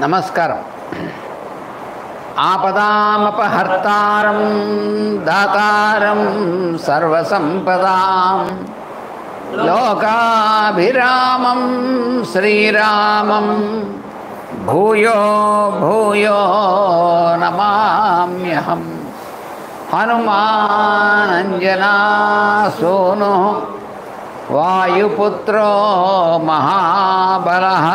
నమస్కారం. ఆపదామపహర్తారం దాతారం సర్వసంపదాం లోకాభిరామం శ్రీరామం భూయో భూయో నమామ్యహం. హనుమానంజనా సూను వాయుపుత్రో మహాబలః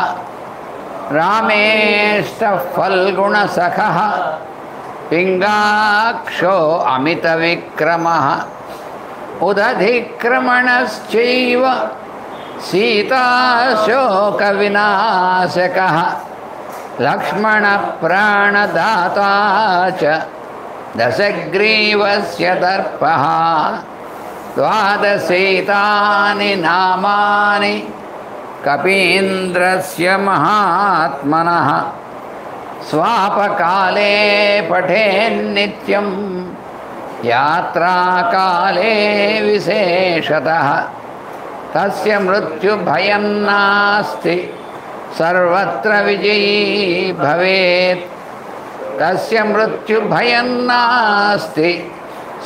రామేష్టః ఫల్గుణసఖః పింగాక్షో అమితవిక్రమః ఉదధిక్రమణశ్చైవ సీతాశోకవినాశకः లక్ష్మణప్రాణదాతా చ దశగ్రీవస్య దర్పః ద్వాదశైతాని నామాని కపీంద్రస్య మహాత్మనః స్వాపకాలే పఠేన్నిత్యం యాత్రాకాలే విశేషతః తస్య మృత్యుభయం నాస్తి సర్వత్ర విజయీ భవేత్. తస్య మృత్యుభయం నాస్తి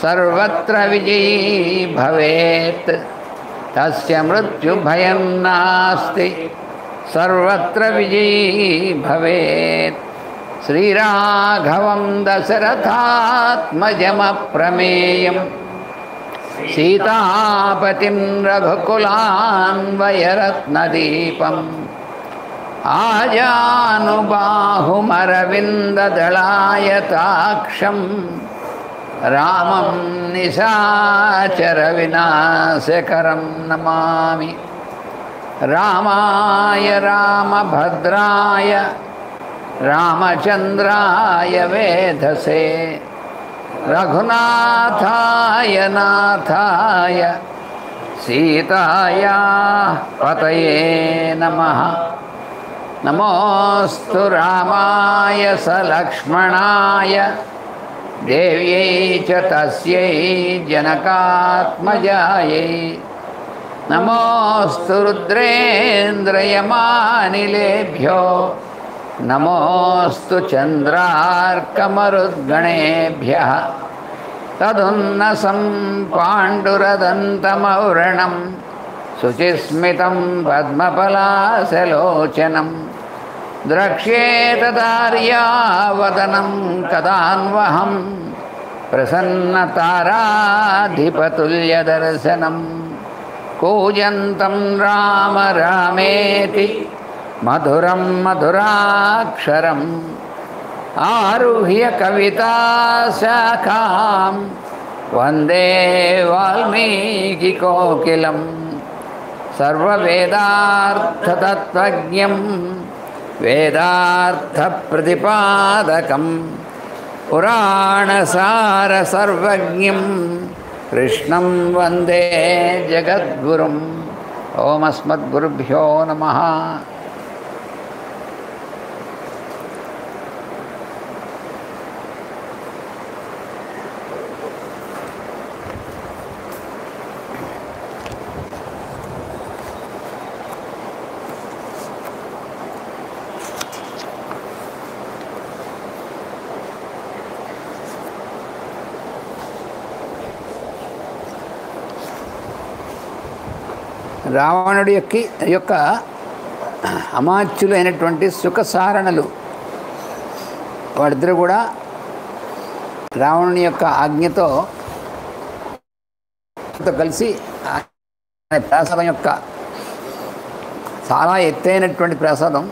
సర్వత్ర విజయీ భవేత్. తస్య మృత్యుభయం నాస్తి సర్వత్ర విజయీ భవేత్. శ్రీరాఘవం దశరథాత్మజమప్రమేయం సీతాపతిం రఘుకులాన్వయరత్నదీపం ఆజానుబాహుమరవిందదళాయతాక్షం రామం నిశాచర వినాశకరం నమామి. రామాయ రామభద్రాయ రామచంద్రాయ వేధసే రఘునాథాయ నాథాయ సీతాయా పతయే నమః. నమోస్తు రామాయ సలక్ష్మణాయ దేవ్యై చ తస్యై జనకాత్మజాయై. నమోస్తు రుద్రేంద్రయమానిలేభ్యో నమోస్తు చంద్రార్కమరుద్గణేభ్యః. తదున్నసం పాండురదంతమౌరణం శుచిస్మితం పద్మపలాశలోచనం ద్రక్ష్యేతదార్యావదనం కదాన్వహం ప్రసన్నతారాధిపతుల్యదర్శనం. కూజంతం రామ రామేతి మధురం మధురాక్షరం ఆరుహ్య కవితాశాఖాం వందే వాల్మీకికోకిలం. సర్వవేదార్థతత్వజ్ఞం వేదార్థప్రతిపాదకం పురాణసారసర్వజ్ఞం కృష్ణం వందే జగద్గురుం. ఓమస్మద్గురుభ్యో నమః. రావణుడి యొక్క అమాత్యులు అయినటువంటి సుఖసారణులు వాళ్ళిద్దరూ కూడా రావణుని యొక్క ఆజ్ఞతో కలిసి ప్రాసాదం యొక్క చాలా ఎత్తైనటువంటి ప్రాసాదం,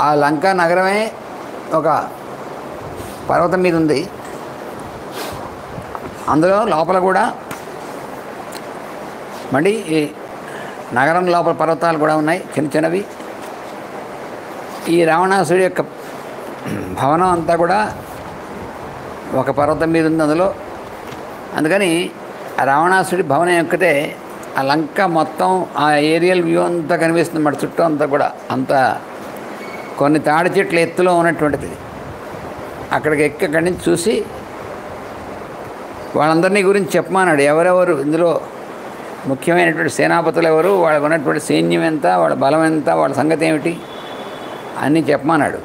ఆ లంకా నగరమే ఒక పర్వతం మీద ఉంది. అందులో లోపల కూడా మళ్ళీ ఈ నగరం లోపల పర్వతాలు కూడా ఉన్నాయి, చిన్న చిన్నవి. ఈ రావణాసుడి యొక్క భవనం అంతా కూడా ఒక పర్వతం మీద ఉంది అందులో. అందుకని ఆ రావణాసుడి భవనం ఎక్కితే ఆ లంక మొత్తం ఆ ఏరియల్ వ్యూ అంతా కనిపిస్తుంది. మన చుట్టూ అంతా కూడా అంత కొన్ని తాడి చెట్ల ఎత్తులో ఉన్నటువంటిది. అక్కడికి అక్కడి నుంచి చూసి వాళ్ళందరినీ గురించి చెప్పమన్నాడు. ఎవరెవరు ఇందులో ముఖ్యమైనటువంటి సేనాపతులు ఎవరు, వాళ్ళకు ఉన్నటువంటి సైన్యం ఎంత, వాళ్ళ బలం ఎంత, వాళ్ళ సంగతి ఏమిటి అన్నీ చెప్పమన్నాడు.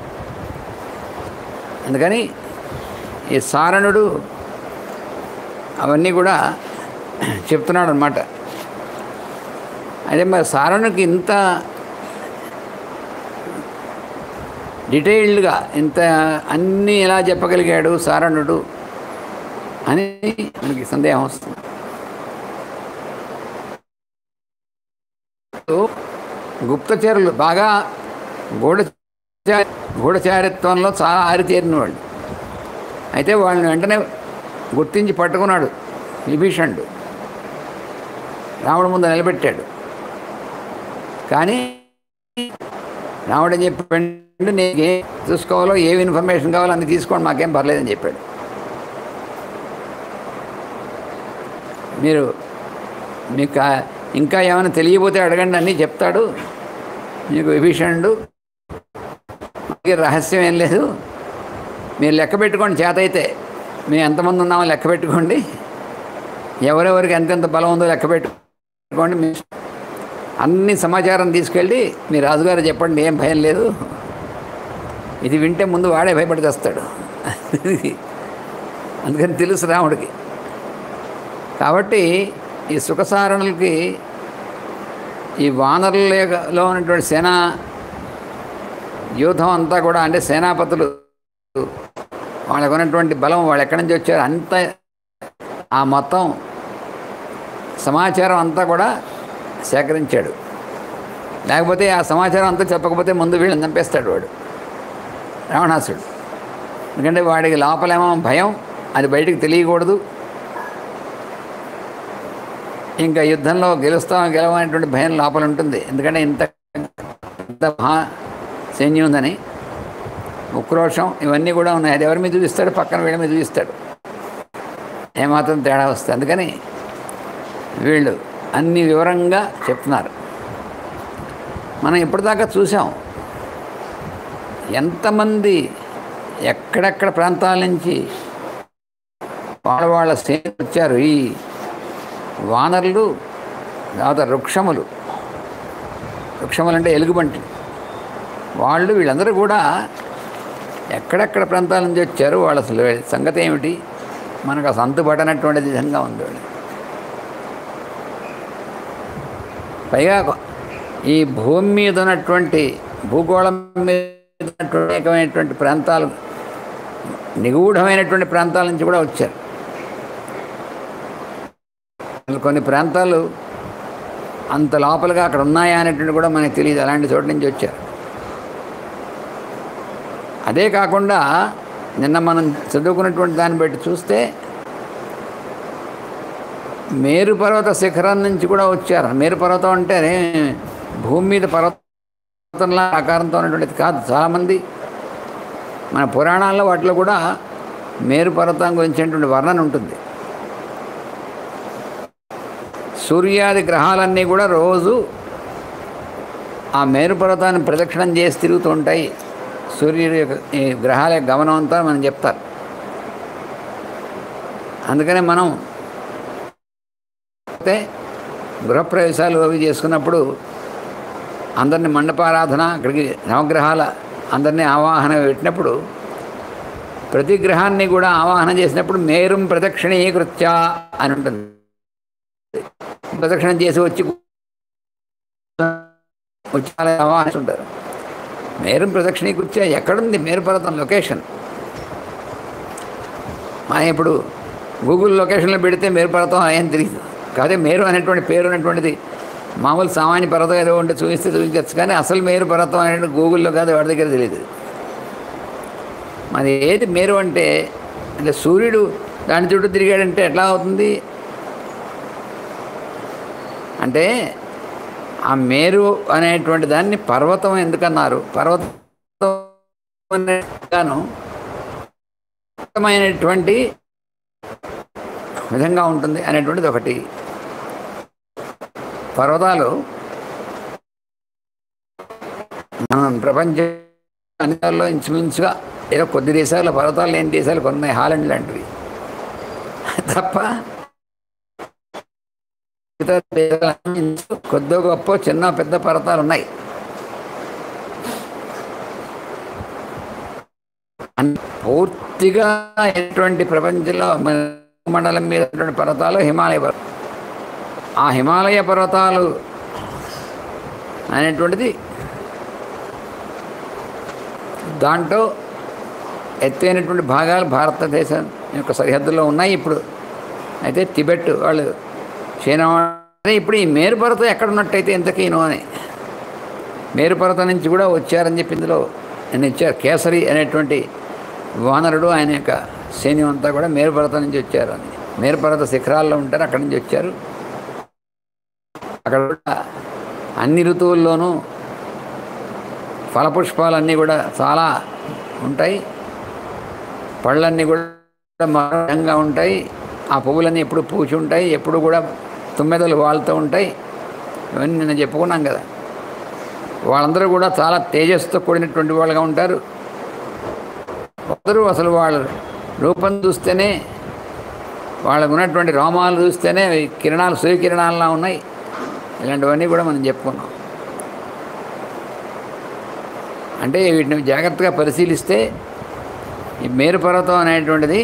అందుకని ఈ సారణుడు అవన్నీ కూడా చెప్తున్నాడు అన్నమాట. అదే మరి సారణుడికి ఇంత డీటెయిల్డ్గా ఇంత అన్నీ ఎలా చెప్పగలిగాడు సారణుడు అని మనకి సందేహం వస్తుంది. గుప్తచరులు బాగా గూఢచారిత్వంలో చాలా ఆరితేరిన వాళ్ళు. అయితే వాళ్ళని వెంటనే గుర్తించి పట్టుకున్నాడు విభీషణుడు. రాముడి ముందు నిలబెట్టాడు. కానీ రాముడు చెప్పాడు, నీకు ఏం చూసుకోవాలో, ఏమి ఇన్ఫర్మేషన్ కావాలో అన్ని తీసుకోండి, మాకేం పర్లేదని చెప్పాడు. మీకు ఇంకా ఏమైనా తెలియబోతే అడగండి, అన్నీ చెప్తాడు మీకు విభీషణుడు. రహస్యం ఏం లేదు, మీరు లెక్క పెట్టుకోండి, చేత అయితే మేము ఎంతమంది ఉన్నామో లెక్క పెట్టుకోండి, ఎవరెవరికి ఎంతెంత బలం ఉందో లెక్క పెట్టుకోండి, మీ అన్ని సమాచారం తీసుకెళ్ళి మీ రాజుగారు చెప్పండి, ఏం భయం లేదు. ఇది వింటే ముందు వాడే భయపడి తెస్తాడు. అందుకని తెలుసు రాముడికి. కాబట్టి ఈ సుఖసారణులకి ఈ వానరులలో ఉన్నటువంటి సేనా యూథం అంతా కూడా, అంటే సేనాపతులు వాళ్ళకు ఉన్నటువంటి బలం, వాళ్ళు ఎక్కడి నుంచి వచ్చారు అంత ఆ మొత్తం సమాచారం అంతా కూడా సేకరించాడు. లేకపోతే ఆ సమాచారం అంతా చెప్పకపోతే ముందు వీళ్ళని చంపేస్తాడు వాడు రావణాసుడు. ఎందుకంటే వాడికి లోపలేమో భయం, అది బయటికి తెలియకూడదు. ఇంకా యుద్ధంలో గెలవనేటువంటి భయం లోపల ఉంటుంది. ఎందుకంటే ఇంత మహా సైన్యం ఉందని, ఉక్రోషం ఇవన్నీ కూడా ఉన్నాయి. అది ఎవరి మీద చూపిస్తాడు, పక్కన వీళ్ళ మీద చూపిస్తాడు, ఏమాత్రం తేడా వస్తుంది. అందుకని వీళ్ళు అన్ని వివరంగా చెప్తున్నారు. మనం ఇప్పటిదాకా చూసాం ఎంతమంది ఎక్కడెక్కడ ప్రాంతాల నుంచి వాళ్ళ సైన్యం వచ్చారు. ఈ వానరులు, తర్వాత వృక్షములు అంటే ఎలుగుబంటి వాళ్ళు, వీళ్ళందరూ కూడా ఎక్కడెక్కడ ప్రాంతాల నుంచి వచ్చారు, వాళ్ళ అసలు సంగతి ఏమిటి మనకు అసలు అంతుపడనటువంటి విధంగా ఉంది వాళ్ళు. పైగా ఈ భూమి మీద ఉన్నటువంటి భూగోళం మీద అనేకమైనటువంటి ప్రాంతాలు, నిగూఢమైనటువంటి ప్రాంతాల నుంచి కూడా వచ్చారు. కొన్ని ప్రాంతాలు అంత లోపలగా అక్కడ ఉన్నాయా అనేటువంటి కూడా మనకు తెలియదు, అలాంటి చోట నుంచి వచ్చారు. అదే కాకుండా నిన్న మనం చదువుకున్నటువంటి దాన్ని బట్టి చూస్తే మేరు పర్వత శిఖరం నుంచి కూడా వచ్చారు. మేరు పర్వతం అంటే భూమి మీద పర్వతంలా ఆకారంతో ఉన్నటువంటిది కాదు. చాలామంది మన పురాణాల్లో వాటిలో కూడా మేరు పర్వతం గురించినటువంటి వర్ణన ఉంటుంది. సూర్యాది గ్రహాలన్నీ కూడా రోజు ఆ మేరు పర్వతాన్ని ప్రదక్షిణం చేసి తిరుగుతూ ఉంటాయి. సూర్యుడి యొక్క ఈ గ్రహాల యొక్క గమనం అంతా మనం చెప్తారు. అందుకనే మనం గృహప్రవేశాలు అవి చేసుకున్నప్పుడు అందరినీ మండపారాధన, అక్కడికి నవగ్రహాల అందరినీ ఆవాహన పెట్టినప్పుడు ప్రతి గ్రహాన్ని కూడా ఆవాహన చేసినప్పుడు మేరుం ప్రదక్షిణీకృత్య అని ఉంటుంది. ప్రదక్షిణం చేసి వచ్చి ఆవాహిస్తుంటారు. మేరు ప్రదక్షిణీకృత్య ఎక్కడుంది మేరు పర్వతం లొకేషన్? మనం ఇప్పుడు గూగుల్ లొకేషన్లో పెడితే మేరు పర్వతం ఏం తెలియదు. కాదే మేరు అనేటువంటి పేరు అనేటువంటిది మామూలు సామాన్య పర్వతం ఏదో ఉంటే చూపించచ్చు, కానీ అసలు మేరు పర్వతం అనేది గూగుల్లో కాదు, వాడి దగ్గర తెలియదు. మరి ఏది మేరు అంటే సూర్యుడు దాని చుట్టూ తిరిగాడంటే ఎట్లా అవుతుంది అంటే, ఆ మేరు అనేటువంటి దాన్ని పర్వతం ఎందుకన్నారు? పర్వతమైనటువంటి విధంగా ఉంటుంది అనేటువంటిది ఒకటి. పర్వతాలు మనం ప్రపంచం అన్నిలో ఇంచుమించుగా ఏదో కొద్ది దేశాల పర్వతాలు లేని దేశాలు కొన్ని, హాలండ్ లాంటివి తప్ప ఇతర దేశాలన్నీ కొద్ది గొప్ప చిన్న పెద్ద పర్వతాలు ఉన్నాయి. పూర్తిగా ఎటువంటి ప్రపంచంలో మండలం మీద ఉన్నటువంటి పర్వతాలు హిమాలయ పర్వతాలు. ఆ హిమాలయ పర్వతాలు అనేటువంటిది దాంట్లో ఎత్తైనటువంటి భాగాలు భారతదేశం యొక్క సరిహద్దుల్లో ఉన్నాయి. ఇప్పుడు అయితే టిబెట్ వాళ్ళు చైనా ఇప్పుడు ఈ మేరు పర్వతం ఎక్కడ ఉన్నట్టయితే ఎంతకీనో అని మేరు పర్వతం నుంచి కూడా వచ్చారని చెప్పి ఇందులో నేను ఇచ్చారు. కేసరి అనేటువంటి వానరుడు ఆయన యొక్క సైన్యం అంతా కూడా మేరు పర్వతం నుంచి వచ్చారు అని. మేరు పర్వత శిఖరాల్లో ఉంటారు, అక్కడి నుంచి వచ్చారు. అక్కడ కూడా అన్ని ఋతువుల్లోనూ ఫలపుష్పాలన్నీ కూడా చాలా ఉంటాయి. పళ్ళన్నీ కూడా మరంగా ఉంటాయి. ఆ పువ్వులన్నీ ఎప్పుడు పూచి ఉంటాయి, ఎప్పుడు కూడా తుమ్మెదలు వాళ్తూ ఉంటాయి. ఇవన్నీ నేను చెప్పుకున్నాం కదా. వాళ్ళందరూ కూడా చాలా తేజస్సుతో కూడినటువంటి వాళ్ళుగా ఉంటారు. అందరూ అసలు వాళ్ళ రూపం చూస్తేనే, వాళ్ళకు ఉన్నటువంటి రోమాలు చూస్తేనే కిరణాలు సూర్యకిరణాలలా ఉన్నాయి. ఇలాంటివన్నీ కూడా మనం చెప్పుకున్నాం. అంటే వీటిని జాగ్రత్తగా పరిశీలిస్తే ఈ మేరు పర్వతం అనేటువంటిది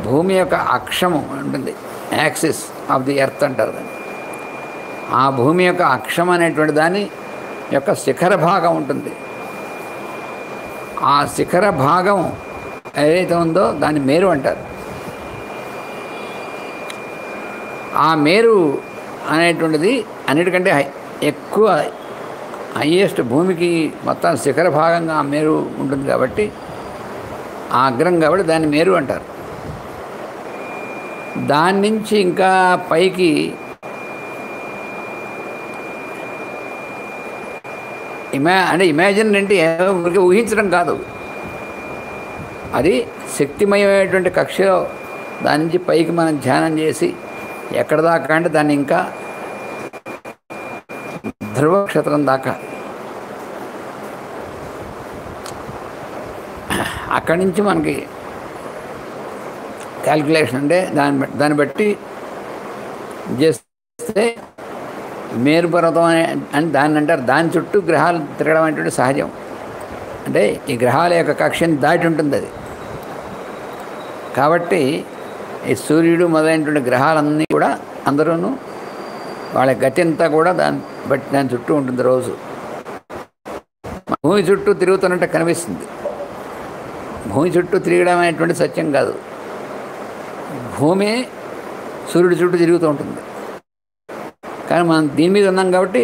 భూమి యొక్క అక్షము ఉంటుంది, యాక్సిస్ ఆఫ్ ది ఎర్త్ అంటారు దాన్ని. ఆ భూమి యొక్క అక్షం అనేటువంటి దాని యొక్క శిఖర భాగం ఉంటుంది. ఆ శిఖర భాగం ఏదైతే ఉందో దాన్ని మేరు అంటారు. ఆ మేరు అనేటువంటిది అన్నిటికంటే ఎక్కువ హైయెస్ట్ భూమికి మొత్తం శిఖర భాగంగా ఆ మేరు ఉంటుంది కాబట్టి, ఆ అగ్రం కాబట్టి దాన్ని మేరు అంటారు. దాని నుంచి ఇంకా పైకి ఇమాజిన్ అంటే ఊరికి ఊహించడం కాదు, అది శక్తిమయమైనటువంటి కక్షలో దాని నుంచి పైకి మనం ధ్యానం చేసి ఎక్కడ దాకా అంటే దాన్ని ఇంకా ధ్రువక్షేత్రం దాకా, అక్కడి నుంచి మనకి క్యాల్కులేషన్ అంటే దాన్ని బట్టి చేస్తే మేరు పర్వతం అని దాన్ని అంటారు. దాని చుట్టూ గ్రహాలు తిరగడం అనేటువంటి సహజం. అంటే ఈ గ్రహాల యొక్క కక్షని దాటి ఉంటుంది అది. కాబట్టి ఈ సూర్యుడు మొదలైనటువంటి గ్రహాలన్నీ కూడా అందరూను వాళ్ళ గతి అంతా కూడా దాని చుట్టూ ఉంటుంది. రోజు భూమి చుట్టూ తిరుగుతున్నట్టు కనిపిస్తుంది. భూమి చుట్టూ తిరగడం అనేటువంటి సత్యం కాదు. భూమి సూర్యుడి చుట్టూ తిరుగుతూ ఉంటుంది. కానీ మనం దీని మీద ఉన్నాం కాబట్టి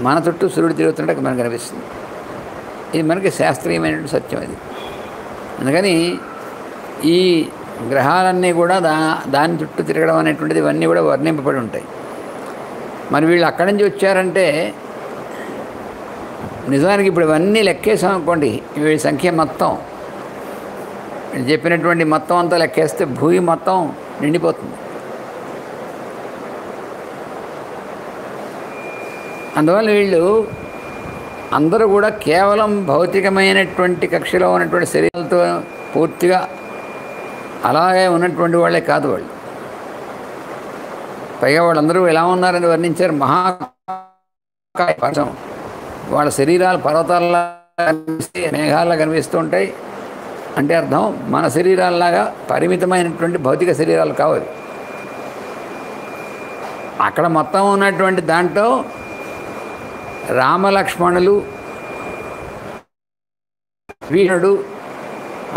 మన చుట్టూ సూర్యుడు తిరుగుతున్నట్టు మనకు కనిపిస్తుంది. ఇది మనకి శాస్త్రీయమైనటువంటి సత్యం ఇది. అందుకని ఈ గ్రహాలన్నీ కూడా దాని చుట్టూ తిరగడం అనేటువంటిది ఇవన్నీ కూడా వర్ణింపబడి ఉంటాయి. మరి వీళ్ళు అక్కడి నుంచి వచ్చారంటే నిజానికి ఇప్పుడు ఇవన్నీ లెక్కేసాం అనుకోండి, వీడి సంఖ్య మొత్తం చెప్పినటువంటి మొత్తం అంతా లెక్కేస్తే భూమి మొత్తం నిండిపోతుంది. అందువల్ల వీళ్ళు అందరూ కూడా కేవలం భౌతికమైనటువంటి కక్షలో ఉన్నటువంటి శరీరాలతో పూర్తిగా అలాగే ఉన్నటువంటి వాళ్ళే కాదు. వాళ్ళు పైగా వాళ్ళందరూ ఎలా ఉన్నారని వర్ణించారు. మహాకాయం వాళ్ళ శరీరాలు పర్వతాల్లా కనిపిస్తే మేఘాల్లా కనిపిస్తూ ఉంటాయి. అంటే అర్థం మన శరీరాల్లాగా పరిమితమైనటువంటి భౌతిక శరీరాలు కావాలి. అక్కడ మొత్తం ఉన్నటువంటి దాంట్లో రామలక్ష్మణులు, విభీషణుడు,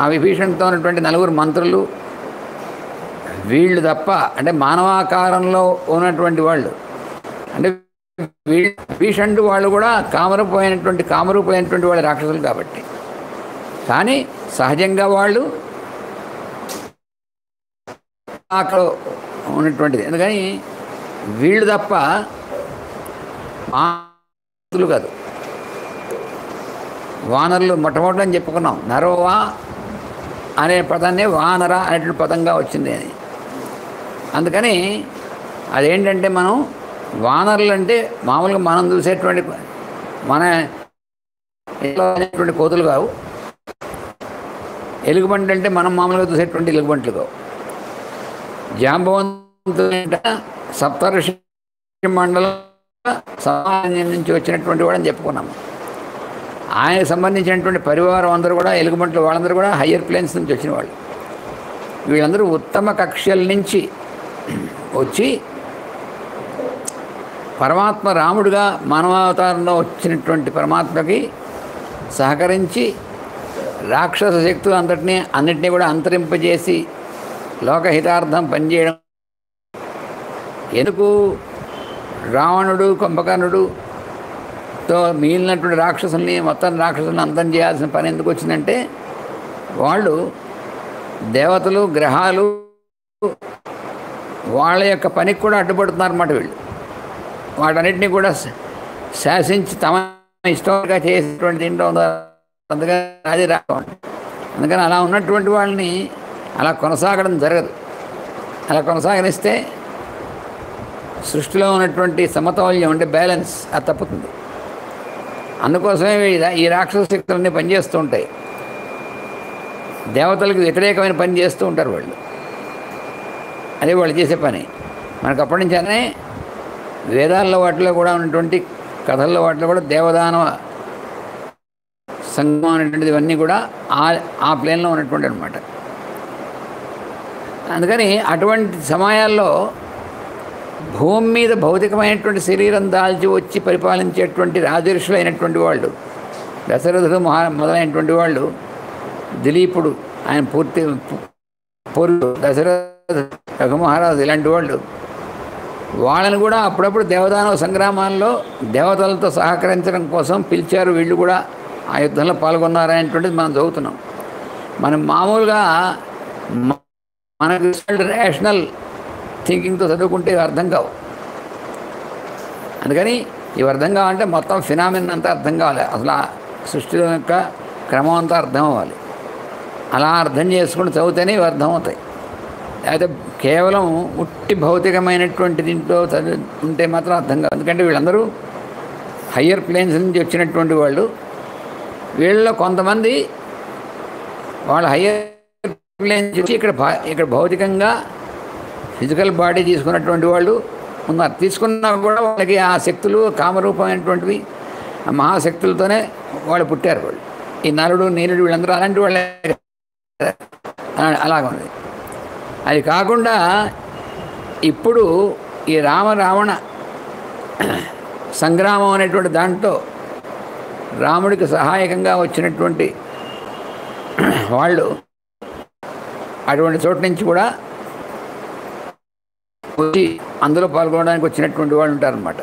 ఆ విభీషణుడితో ఉన్నటువంటి 4 మంత్రులు, వీళ్ళు తప్ప అంటే మానవాకారంలో ఉన్నటువంటి వాళ్ళు. అంటే విభీషణుడు వాళ్ళు కూడా కామరూపమైనటువంటి వాళ్ళ రాక్షసులు కాబట్టి. కానీ సహజంగా వాళ్ళు అక్కడ ఉన్నటువంటిది. ఎందుకని వీళ్ళు తప్ప మానవులు కాదు. వానరులు మొట్టమొదటి అని చెప్పుకున్నాం. నరోవా అనే పదాన్ని వానర అనేటువంటి పదంగా వచ్చింది అని. అందుకని అదేంటంటే మనం వానరులు అంటే మామూలుగా మనం చూసేటువంటి మన అనేటువంటి కోతులు కావు. ఎలుగుబంటి అంటే మనం మామూలుగా చూసేటువంటి ఎలుగుబంట్లు కావు. జాంబవంతులు సప్తఋషి మండలం సమాజం నుంచి వచ్చినటువంటి వాడని చెప్పుకున్నాము. ఆయనకు సంబంధించినటువంటి పరివారం అందరూ కూడా ఎలుగుబంట్లు వాళ్ళందరూ కూడా హయ్యర్ ప్లేన్స్ నుంచి వచ్చిన వాళ్ళు. వీళ్ళందరూ ఉత్తమ కక్ష్యల నుంచి వచ్చి పరమాత్మ రాముడిగా మానవావతారంలో వచ్చినటువంటి పరమాత్మకి సహకరించి రాక్షస శక్తులు అన్నిటినీ కూడా అంతరింపజేసి లోకహితార్థం పనిచేయడం. ఎందుకు రావణుడు కుంభకర్ణుడుతో మిగిలినటువంటి రాక్షసుల్ని రాక్షసుల్ని అంతం చేయాల్సిన పని ఎందుకు వచ్చిందంటే, వాళ్ళు దేవతలు గ్రహాలు వాళ్ళ యొక్క పనికి కూడా అడ్డుపడుతున్నారన్నమాట. వీళ్ళు వాటన్నిటినీ కూడా శాసించి తమ ఇష్టంగా చేసేటువంటి దీంట్లో ఉన్నారు. అందుకని అది రావాలి. అందుకని అలా ఉన్నటువంటి వాళ్ళని అలా కొనసాగడం జరగదు. అలా కొనసాగనిస్తే సృష్టిలో ఉన్నటువంటి సమతౌల్యం అంటే బ్యాలెన్స్ అది తప్పుతుంది. అందుకోసమే ఈ రాక్షస శక్తులన్నీ పనిచేస్తూ ఉంటాయి. దేవతలకు వ్యతిరేకమైన పని చేస్తూ ఉంటారు వాళ్ళు. అదే వాళ్ళు చేసే పని. మనకు అప్పటి నుంచే వేదాల్లో వాటిలో కూడా ఉన్నటువంటి కథల్లో వాటిలో కూడా దేవదానవ సంగమం అనేటువంటిది ఇవన్నీ కూడా ఆ ప్లేన్లో ఉన్నటువంటి అనమాట. అందుకని అటువంటి సమయాల్లో భూమి మీద భౌతికమైనటువంటి శరీరం దాల్చి వచ్చి పరిపాలించేటువంటి రాజర్షులైనటువంటి వాళ్ళు, దశరథుడు మొదలైనటువంటి వాళ్ళు, దిలీపుడు ఆయన పూర్తి దశరథ రఘుమహారాజు ఇలాంటి వాళ్ళు, వాళ్ళని కూడా అప్పుడప్పుడు దేవదానవ సంగ్రామాల్లో దేవతలతో సహకరించడం కోసం పిలిచారు. వీళ్ళు కూడా ఆ యుద్ధంలో పాల్గొన్నారనేటువంటిది మనం చదువుతున్నాం. మనం మామూలుగా మనకు రేషనల్ థింకింగ్తో చదువుకుంటే ఇవి అర్థం కావు. అందుకని ఇవి అర్థం కావాలంటే మొత్తం ఫినామిన్ అంతా అర్థం కావాలి. అసలు ఆ సృష్టి యొక్క క్రమం అంతా అర్థం అవ్వాలి. అలా అర్థం చేసుకుని చదివితేనే ఇవి అర్థమవుతాయి. అయితే కేవలం ఉట్టి భౌతికమైనటువంటి దీంట్లో చదువుతుంటే మాత్రం అర్థం కాదు. ఎందుకంటే వీళ్ళందరూ హయ్యర్ ప్లేన్స్ నుంచి వచ్చినటువంటి వాళ్ళు. వీళ్ళలో కొంతమంది వాళ్ళ హయ్యర్ ప్లేన్స్ నుంచి ఇక్కడ భౌతికంగా ఫిజికల్ బాడీ తీసుకున్నటువంటి వాళ్ళు ఉన్నారు. తీసుకున్నా కూడా వాళ్ళకి ఆ శక్తులు కామరూపమైనటువంటివి, ఆ మహాశక్తులతోనే వాళ్ళు పుట్టారు. వాళ్ళు ఈ నలుడు నీలుడు వీళ్ళందరూ అలాంటి వాళ్ళే. అలాగుంది. అది కాకుండా ఇప్పుడు ఈ రావణ సంగ్రామం అనేటువంటి దాంట్లో రాముడికి సహాయకంగా వచ్చినటువంటి వాళ్ళు అటువంటి చోటు నుంచి కూడా వచ్చి అందులో పాల్గొనడానికి వచ్చినటువంటి వాళ్ళు ఉంటారన్నమాట.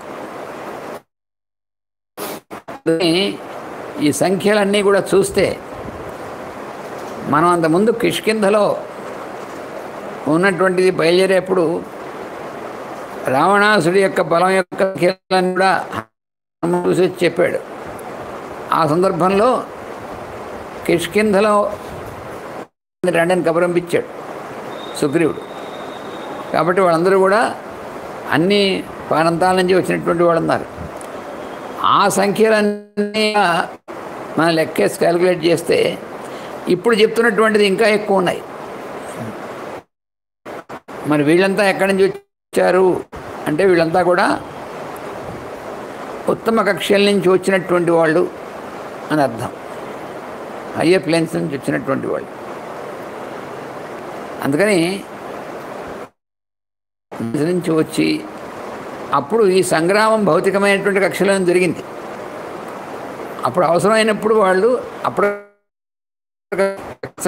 ఈ సంఖ్యలన్నీ కూడా చూస్తే మనం అంతకుముందు కిష్కింధలో ఉన్నటువంటిది బయలుదేరేప్పుడు రావణాసుడి యొక్క బలం యొక్క సంఖ్యలను కూడా చూసి చెప్పాడు. ఆ సందర్భంలో కిష్కింధలో రెండని కబురంపించాడు సుగ్రీవుడు. కాబట్టి వాళ్ళందరూ కూడా అన్ని ప్రాంతాల నుంచి వచ్చినటువంటి వాళ్ళు ఉన్నారు. ఆ సంఖ్యలన్నీ మనం లెక్కేసి క్యాలిక్యులేట్ చేస్తే ఇప్పుడు చెప్తున్నటువంటిది ఇంకా ఎక్కువ ఉన్నాయి. మరి వీళ్ళంతా ఎక్కడి నుంచి వచ్చారు అంటే వీళ్ళంతా కూడా ఉత్తమ కక్ష్యల నుంచి వచ్చినటువంటి వాళ్ళు అని అర్థం. హయ్యర్ ప్లేన్స్ నుంచి వచ్చినటువంటి వాళ్ళు. అందుకని నుంచి వచ్చి అప్పుడు ఈ సంగ్రామం భౌతికమైనటువంటి కక్షలో జరిగింది. అప్పుడు అవసరమైనప్పుడు వాళ్ళు అప్పుడు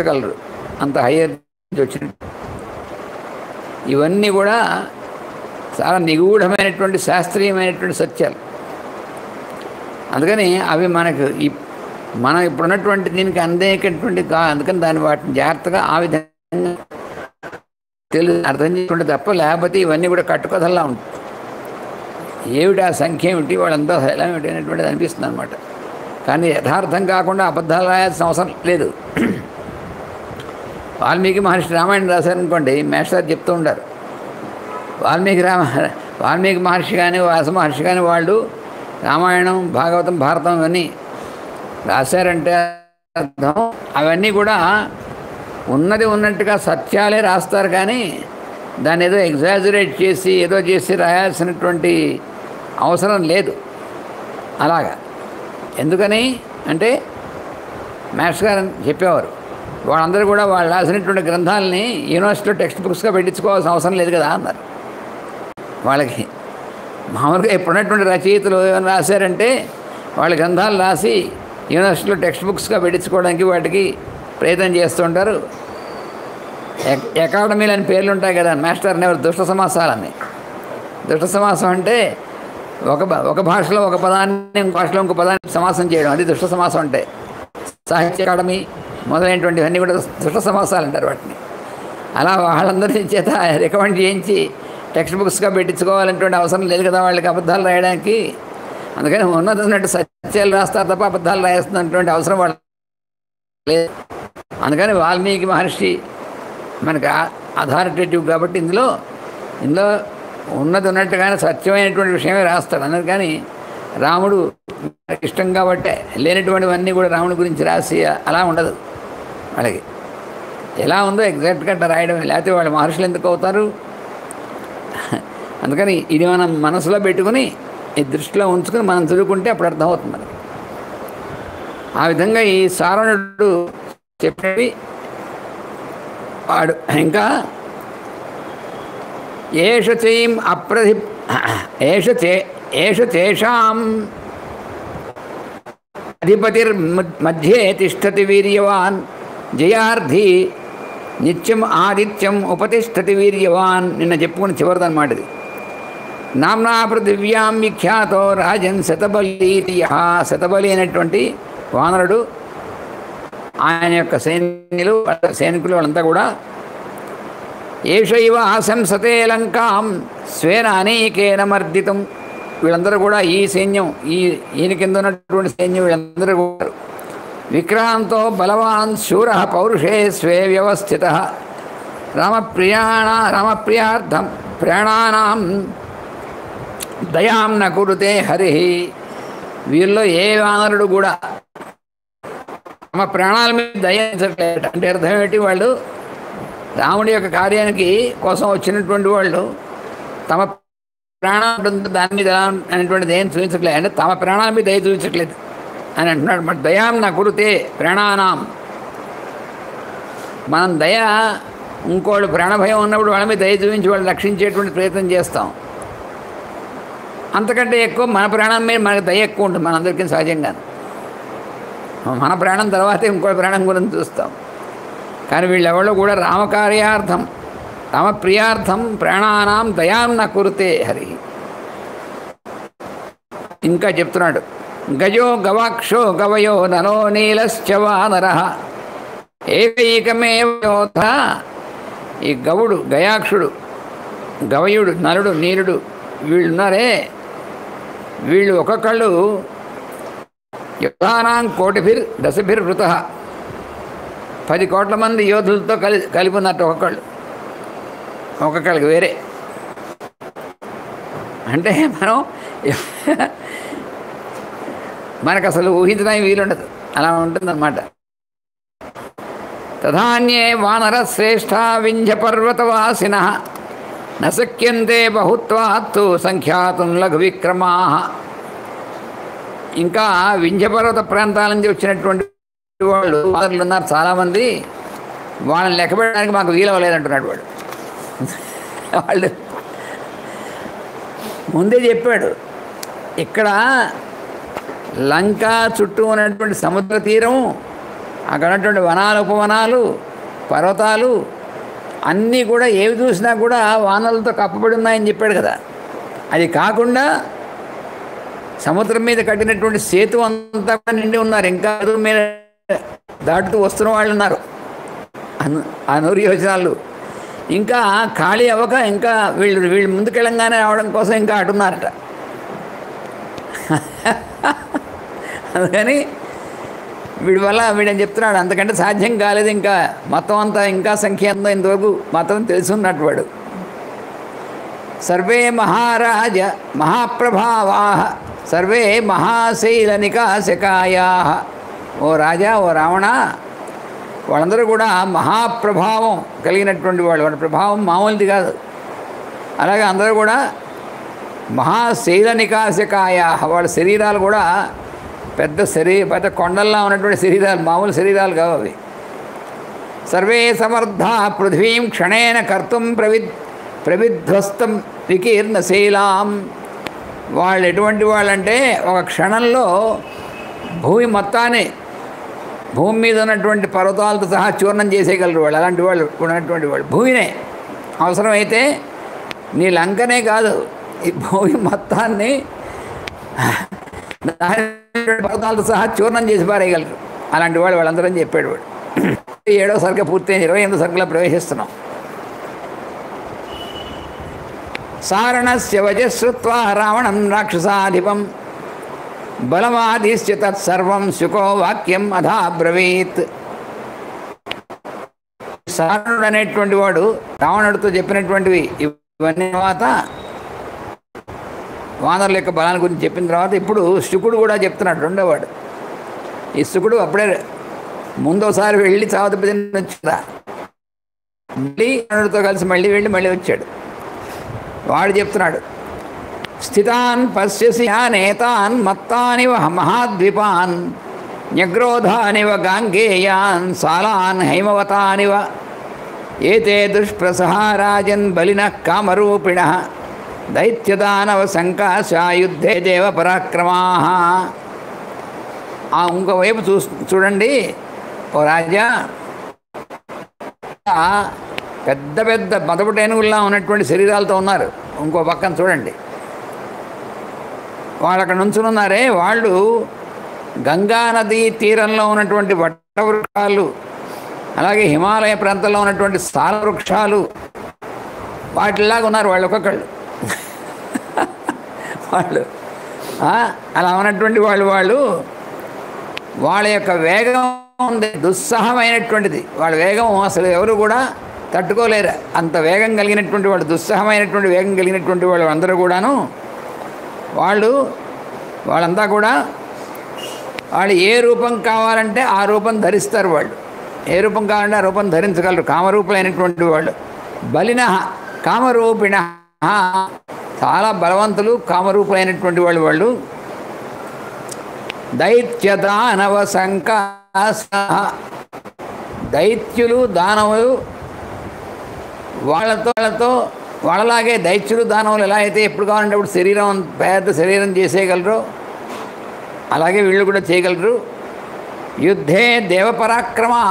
కలరు అంత హయ్యర్ నుంచి వచ్చిన. ఇవన్నీ కూడా చాలా నిగూఢమైనటువంటి శాస్త్రీయమైనటువంటి సత్యాలు. అందుకని అవి మనం ఇప్పుడున్నటువంటి దీనికి అందేటటువంటి అందుకని వాటిని జాగ్రత్తగా ఆ విధంగా అర్థం చేసుకుంటే తప్ప, లేకపోతే ఇవన్నీ కూడా కట్టుకథల్లా ఉంటాయి. ఏమిటి ఆ సంఖ్య ఏమిటి, వాళ్ళంతా ఎలా ఏమిటి అనేటువంటిది అనిపిస్తుంది అనమాట. కానీ యథార్థం కాకుండా అబద్ధాలు రాయాల్సిన అవసరం లేదు. వాల్మీకి మహర్షి రామాయణం రాశారనుకోండి, మేస్టర్ చెప్తూ ఉంటారు. వాల్మీకి మహర్షి కానీ వ్యాస మహర్షి కానీ వాళ్ళు రామాయణం భాగవతం భారతం ఇవన్నీ రాశారంటే అర్థం అవన్నీ కూడా ఉన్నది ఉన్నట్టుగా సత్యాలే రాస్తారు. కానీ దాన్ని ఏదో ఎగ్జాజరేట్ చేసి ఏదో చేసి రాయాల్సినటువంటి అవసరం లేదు. అలాగా ఎందుకని అంటే మాస్టర్ గారు చెప్పేవారు, వాళ్ళందరూ కూడా వాళ్ళు రాసినటువంటి గ్రంథాలని యూనివర్సిటీలో టెక్స్ట్ బుక్స్గా పెట్టించుకోవాల్సిన అవసరం లేదు కదా అన్నారు. వాళ్ళకి మామూలుగా ఇప్పుడున్నటువంటి రచయితలు ఏమైనా రాశారంటే వాళ్ళ గ్రంథాలు రాసి యూనివర్సిటీలో టెక్స్ట్ బుక్స్గా పెట్టించుకోవడానికి వాటికి ప్రయత్నం చేస్తుంటారు. అకాడమీలు అని పేర్లు ఉంటాయి కదా, మాస్టర్ అనేవారు దుష్ట సమాసాలని. దుష్ట సమాసం అంటే ఒక భాషలో ఒక పదాన్ని ఇంకో భాషలో ఇంకో పదాన్ని సమాసం చేయడం, అది దుష్ట సమాసం అంటే. సాహిత్య అకాడమీ మొదలైనటువంటివన్నీ కూడా దుష్ట సమాసాలు అంటారు వాటిని. అలా వాళ్ళందరి చేత రికమెండ్ చేయించి టెక్స్ట్ బుక్స్గా పెట్టించుకోవాలనేటువంటి అవసరం లేదు కదా వాళ్ళకి అబద్ధాలు రాయడానికి. అందుకని ఉన్నటువంటి సత్యాలు రాస్తారు తప్ప అబద్ధాలు రాయేస్తున్నటువంటి అవసరం వాళ్ళు లేదు. అందుకని వాల్మీకి మహర్షి మనకి అథారిటేటివ్ కాబట్టి ఇందులో ఉన్నది ఉన్నట్టుగానే సత్యమైనటువంటి విషయమే రాస్తాడు. అందుకని రాముడు ఇష్టం కాబట్టి లేనటువంటివన్నీ కూడా రాముడి గురించి రాసి అలా ఉండదు. వాళ్ళకి ఎలా ఉందో ఎగ్జాక్ట్గా రాయడం, లేకపోతే వాళ్ళ మహర్షులు ఎందుకు అవుతారు? అందుకని ఇది మనం మనసులో పెట్టుకుని ఈ దృష్టిలో ఉంచుకుని మనం చదువుకుంటే అప్పుడు అర్థమవుతుంది మనకి. ఆ విధంగా ఈ సారణుడు చెప్పేవి వాడు. ఇంకా ఏషేషాం అధిపతిర్మధ్యే తిష్టతి వీర్యవాన్ జయార్థి నిత్యం ఆదిత్యం ఉపతిష్టతి వీర్యవాన్. నిన్న చెప్పుకుని చివరిదన్నమాట ఇది. నామ్నా పృథివ్యాం విఖ్యాతో రాజన్ శతబలి. శతబలి అయినటువంటి వానరుడు, ఆయన యొక్క సైనికులు వాళ్ళంతా కూడా ఏషైవ ఆశంసతే లంకాం స్వేన అనేకేన మర్దితం. వీళ్ళందరూ కూడా ఈ సైన్యం, ఈయన కింద ఉన్నటువంటి సైన్యం వీళ్ళందరూ కూడా విక్రాంతో బలవాన్ శూర పౌరుషే స్వే వ్యవస్థిత రామప్రియార్థం ప్రాణానాం దయాం న కురుతే హరి. వీళ్ళలో ఏ వానరుడు కూడా తమ ప్రాణాల మీద దయించట్లేదు. అంటే అర్థం ఏంటి? వాళ్ళు రాముడి యొక్క కార్యానికి కోసం వచ్చినటువంటి వాళ్ళు తమ ప్రాణం దాని మీద అనేటువంటిది ఏం చూపించట్లేదు. అంటే తమ ప్రాణాల మీద దయ చూపించట్లేదు అని అంటున్నాడు. మరి దయాం నా కురుతే ప్రాణానాం. మనం దయ ఇంకోళ్ళు ప్రాణభయం ఉన్నప్పుడు వాళ్ళ మీద దయ చూపించి వాళ్ళు రక్షించేటువంటి ప్రయత్నం చేస్తాం. అంతకంటే ఎక్కువ మన ప్రాణం మీద మనకు దయ ఎక్కువ ఉంటుంది మనందరికీ సహజంగా. మన ప్రాణం తర్వాతే ఇంకో ప్రాణం గురించి చూస్తాం. కానీ వీళ్ళెవరో కూడా రామకార్యార్థం రామప్రియార్థం ప్రాణానాం దయాం న కురుతే హరి. ఇంకా చెప్తున్నాడు, గజో గవాక్షో గవయో నరో నీలశ్చ వానరః ఏకైకమేవ యోధ. ఈ గవుడు, గయాక్షుడు, గవయుడు, నలుడు, నీలుడు వీళ్ళున్నారే, వీళ్ళు ఒక్కొక్కళ్ళు యుద్ధానాం కోటిభిర్ దశభిర్వృత. 10 కోట్ల మంది యోధులతో కలిపి ఉన్నట్టు ఒక్కొక్కళ్ళకి వేరే. అంటే మనకు అసలు ఊహించడానికి వీలుండదు, అలా ఉంటుందన్నమాట. తథాన్యే వానర శ్రేష్ఠ వింధ్య పర్వతవాసిన నశక్యంతే బహుత్వాత్తు సంఖ్యాతుం లఘు విక్రమా. ఇంకా వింధ్యపర్వత ప్రాంతాల నుంచి వచ్చినటువంటి వాళ్ళు వానరులు ఉన్నారు చాలామంది. వాళ్ళని లెక్కపెట్టడానికి మాకు వీలవలేదంటున్నాడు వాడు. వాళ్ళు ముందే చెప్పాడు, ఇక్కడ లంక చుట్టూ ఉన్నటువంటి సముద్ర తీరం, అక్కడ ఉన్నటువంటి వనాలు, ఉపవనాలు, పర్వతాలు అన్నీ కూడా ఏవి చూసినా కూడా వానలతో కప్పబడి ఉన్నాయని చెప్పాడు కదా. అది కాకుండా సముద్రం మీద కట్టినటువంటి సేతు అంతా కూడా నిండి ఉన్నారు. ఇంకా మీద దాటుతూ వస్తున్న వాళ్ళు ఉన్నారు, 100 యోజనాలు. ఇంకా ఖాళీ అవ్వక ఇంకా వీళ్ళు ముందుకెళ్ళంగానే రావడం కోసం ఇంకా అటున్నారట. అందుకని వీడని చెప్తున్నాడు, అంతకంటే సాధ్యం కాలేదు. ఇంకా మొత్తం అంతా ఇంకా సంఖ్య అంతా ఇంతవరకు మాత్రం తెలుసున్నట్టు వాడు. సర్వే మహారాజ మహాప్రభావా సర్వే మహాశైల నికాశకాయా. ఓ రాజా, ఓ రావణ, వాళ్ళందరూ కూడా మహాప్రభావం కలిగినటువంటి వాళ్ళు. వాళ్ళ ప్రభావం మామూలుది కాదు. అలాగే అందరూ కూడా మహాశైల నికాశకాయ, వాళ్ళ శరీరాలు కూడా పెద్ద కొండల్లా ఉన్నటువంటి శరీరాలు, మామూలు శరీరాలు కావు అవి. సర్వే సమర్థ పృథ్వీం క్షణేన కర్తుం ప్రవిధ్వస్తం వికీర్ణశైలాం. వాళ్ళు ఎటువంటి వాళ్ళంటే ఒక క్షణంలో భూమి మొత్తాన్ని, భూమి మీద ఉన్నటువంటి పర్వతాలతో సహా చూర్ణం చేసేయగలరు వాళ్ళు. అలాంటి వాళ్ళు ఉన్నటువంటి వాళ్ళు భూమినే, అవసరమైతే నీ లంకనే కాదు ఈ భూమి మొత్తాన్ని పర్వతాలతో సహా చూర్ణం చేసి పారేయగలరు. అలాంటి వాళ్ళు వాళ్ళందరూ చెప్పాడు వాడు. 7వ సర్గ పూర్తయింది, 28వ సర్గలో ప్రవేశిస్తున్నాం. సారణస్య వజశ్రుత్వా రావణం రాక్షసాధిపం బలమాదిశ్య తత్సర్వం శుకో వాక్యం అథాబ్రవీత్. సారణుడు అనేటువంటి వాడు రావణుడితో చెప్పినటువంటివి ఇవన్నీ తర్వాత, వానరుల యొక్క బలాన్ని గురించి చెప్పిన తర్వాత ఇప్పుడు శుకుడు కూడా చెప్తున్నాడు, రెండోవాడు. ఈ శుకుడు అప్పుడే ముందోసారి వెళ్ళి చావదెబ్బతిని వచ్చిందా, మళ్ళీ వానరుడితో కలిసి మళ్ళీ వచ్చాడు. వాడు చెప్తున్నాడు, స్థితాన్ పశ్యసి నేతాన్ మత్తానివ మహాద్వీపాన్ న్యగ్రోధానివ గాంగేయాన్ సాలాన్ హైమవతానివ ఏతే దుష్ప్రసహారాజన్ బలిన కామరూపిణ దైత్యదానవ సంకాశాయుద్ధే దేవ పరాక్రమా. ఇంకోవైపు చూడండి ఓ రాజా, పెద్ద పెద్ద మదపుటేనుగుల్లా ఉన్నటువంటి శరీరాలతో ఉన్నారు. ఇంకో పక్కన చూడండి, వాళ్ళు అక్కడ నుంచున్నారే, వాళ్ళు గంగానదీ తీరంలో ఉన్నటువంటి వటవృక్షాలు, అలాగే హిమాలయ ప్రాంతంలో ఉన్నటువంటి సాల వృక్షాలు, వాటిలాగా ఉన్నారు వాళ్ళు ఒక్కొక్కళ్ళు. వాళ్ళు అలా ఉన్నటువంటి వాళ్ళు వాళ్ళ యొక్క వేగం దుస్సహమైనటువంటిది. వాళ్ళ వేగం అసలు ఎవరు కూడా తట్టుకోలేరు. అంత వేగం కలిగినటువంటి వాళ్ళు, దుస్సహమైనటువంటి వేగం కలిగినటువంటి వాళ్ళు అందరూ కూడాను, వాళ్ళంతా కూడా వాళ్ళు ఏ రూపం కావాలంటే ఆ రూపం ధరిస్తారు. వాళ్ళు ఏ రూపం కావాలంటే ఆ రూపం ధరించగలరు. కామరూపులైనటువంటి వాళ్ళు. బలిన కామరూపిణ, చాలా బలవంతులు, కామరూపులైనటువంటి వాళ్ళు. దైత్య దానవ సంకాస, దైత్యులు దానవులు వాళ్ళలాగే దైత్యులు దానవులు ఎలా అయితే ఎప్పుడు కావాలంటే అప్పుడు పెద్ద శరీరం చేసేయగలరు, అలాగే వీళ్ళు కూడా చేయగలరు. యుద్ధే దేవపరాక్రమా,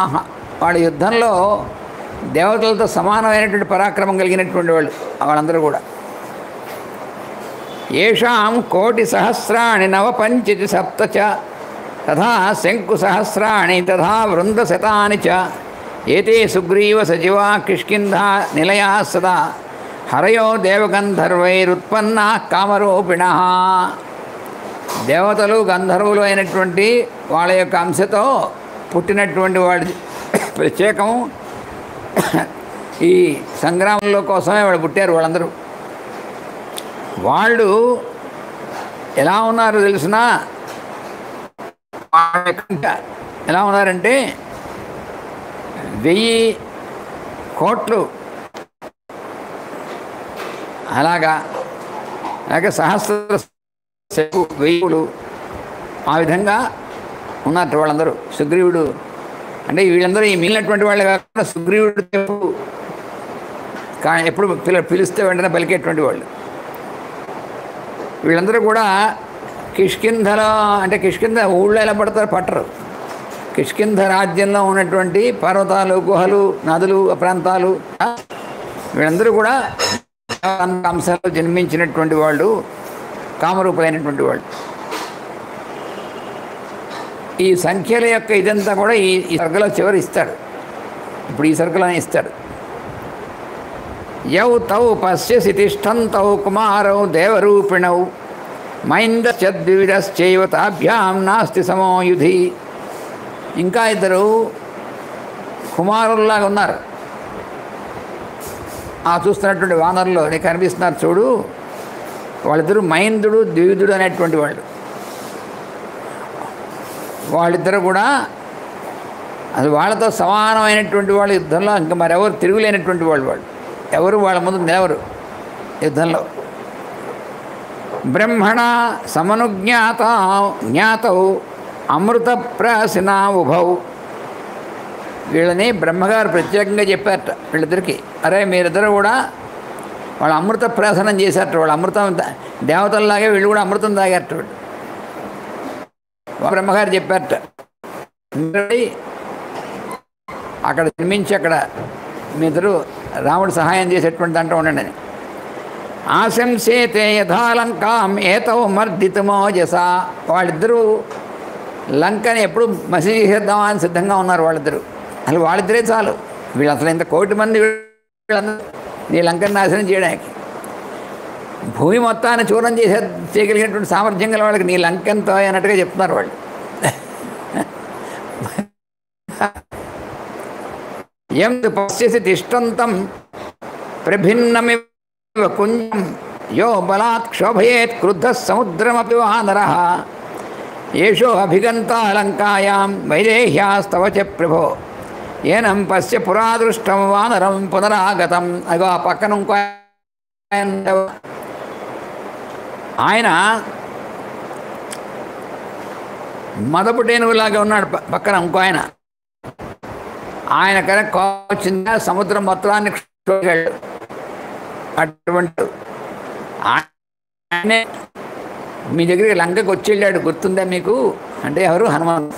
వాళ్ళ యుద్ధంలో దేవతలతో సమానమైనటువంటి పరాక్రమం కలిగినటువంటి వాళ్ళందరూ కూడా. ఏషాం కోటి సహస్రాణి నవపంచతి సప్త తథా శంకు సహస్రాణి తథా వృందశతాని చ ఏతే సుగ్రీవ సజీవా కిష్కింధా నిలయా సదా హరయో దేవగంధర్వైరుత్పన్నా కామరూపిణ. దేవతలు గంధర్వులు అయినటువంటి వాళ్ళ యొక్క అంశతో పుట్టినటువంటి వాడి ప్రత్యేకం ఈ సంగ్రామంలో కోసమే వాళ్ళు పుట్టారు. వాళ్ళందరూ వాళ్ళు ఎలా ఉన్నారు తెలిసినా, ఎలా ఉన్నారంటే 1000 కోట్లు అలాగే సహస్ర 1000 ఆ విధంగా ఉన్నారు వాళ్ళందరూ. సుగ్రీవుడు అంటే వీళ్ళందరూ ఈ మిగిలినటువంటి వాళ్ళు కాకుండా సుగ్రీవుడు ఎప్పుడు పిలిస్తే వెంటనే పలికేటువంటి వాళ్ళు. వీళ్ళందరూ కూడా కిష్కింధలో, అంటే కిష్కింధ ఊళ్ళో ఎలా పట్టరు. కిష్కింధ రాజ్యంలో ఉన్నటువంటి పర్వతాలు, గుహలు, నదులు, ప్రాంతాలు, వీళ్ళందరూ కూడా అంశాలు జన్మించినటువంటి వాళ్ళు, కామరూపులైనటువంటి వాళ్ళు. ఈ సంఖ్యల యొక్క ఇదంతా కూడా ఈ సర్గలో చివరి ఇస్తాడు. ఇప్పుడు ఈ సర్గలోనే ఇస్తాడు. యౌ తౌ పశ్యసి తిష్టంతౌ కుమారౌ దేవరూపిణౌ మైందశ్చద్వివిధశ్చైవ తాభ్యాం నాస్తి సమో యుధి. ఇంకా 2 కుమారుల్లాగా ఉన్నారు. చూస్తున్నటువంటి వానరులో నీకు కనిపిస్తున్నారు చూడు, వాళ్ళిద్దరూ మైందుడు ద్వివిధుడు అనేటువంటి వాళ్ళు. వాళ్ళిద్దరూ కూడా అది వాళ్ళతో సమానమైనటువంటి వాళ్ళు యుద్ధంలో. ఇంకా మరెవరు తిరుగులేనటువంటి వాళ్ళు. ఎవరు వాళ్ళ ముందు నిలవరు యుద్ధంలో. బ్రహ్మణ జ్ఞాతౌ అమృత ప్రాసిన ఉభౌ. వీళ్ళని బ్రహ్మగారు ప్రత్యేకంగా చెప్పారట వీళ్ళిద్దరికి, అరే మీరిద్దరు కూడా వాళ్ళు అమృత ప్రాసనం చేశారట, వాళ్ళు అమృతం దేవతల్లాగే వీళ్ళు కూడా అమృతం తాగారట. వీళ్ళు బ్రహ్మగారు చెప్పారట, అక్కడ జన్మించి అక్కడ మీ ఇద్దరు రాముడు సహాయం చేసేటువంటి దాంట్లో ఉండండి అని. ఆశంసేతే యథాలంకాం ఏతౌ మర్దితమోజస. వాళ్ళిద్దరూ లంకని ఎప్పుడు మసి చేసేద్దామా అని సిద్ధంగా ఉన్నారు వాళ్ళిద్దరు. అసలు వాళ్ళిద్దరే చాలు, వీళ్ళు అసలు ఇంత 1,000,000 మంది నీ లంకని నాశనం చేయడానికి, భూమి మొత్తాన్ని చూరం చేయగలిగినటువంటి సామర్థ్యం గల వాళ్ళకి నీ లంకంతో అన్నట్టుగా చెప్తున్నారు వాళ్ళు. ఎం పశ్యసి తిష్టంతం ప్రభిన్నమివ కుంజం యో బలాత్ క్షోభయేత్ క్రుద్ధ సముద్రమపి వానరః ఏషో అభిగంతా లంకాయాం వైదేహ్యాస్తవ చ ప్రభో ఏనం పశ్య పురాదృష్టం వానరం పునరాగతం. అగో ఆ పక్కన ఇంకో ఆయన మదపుటేనుగులాగా ఉన్నాడు, పక్కన ఇంకో ఆయన కనుక వచ్చిందా సముద్రం మొత్తాన్ని క్షోభాడు. అటువంటి ఆయనే మీ దగ్గరికి లంకకు వచ్చి వెళ్ళాడు, గుర్తుందా మీకు అంటే ఎవరు? హనుమాన్.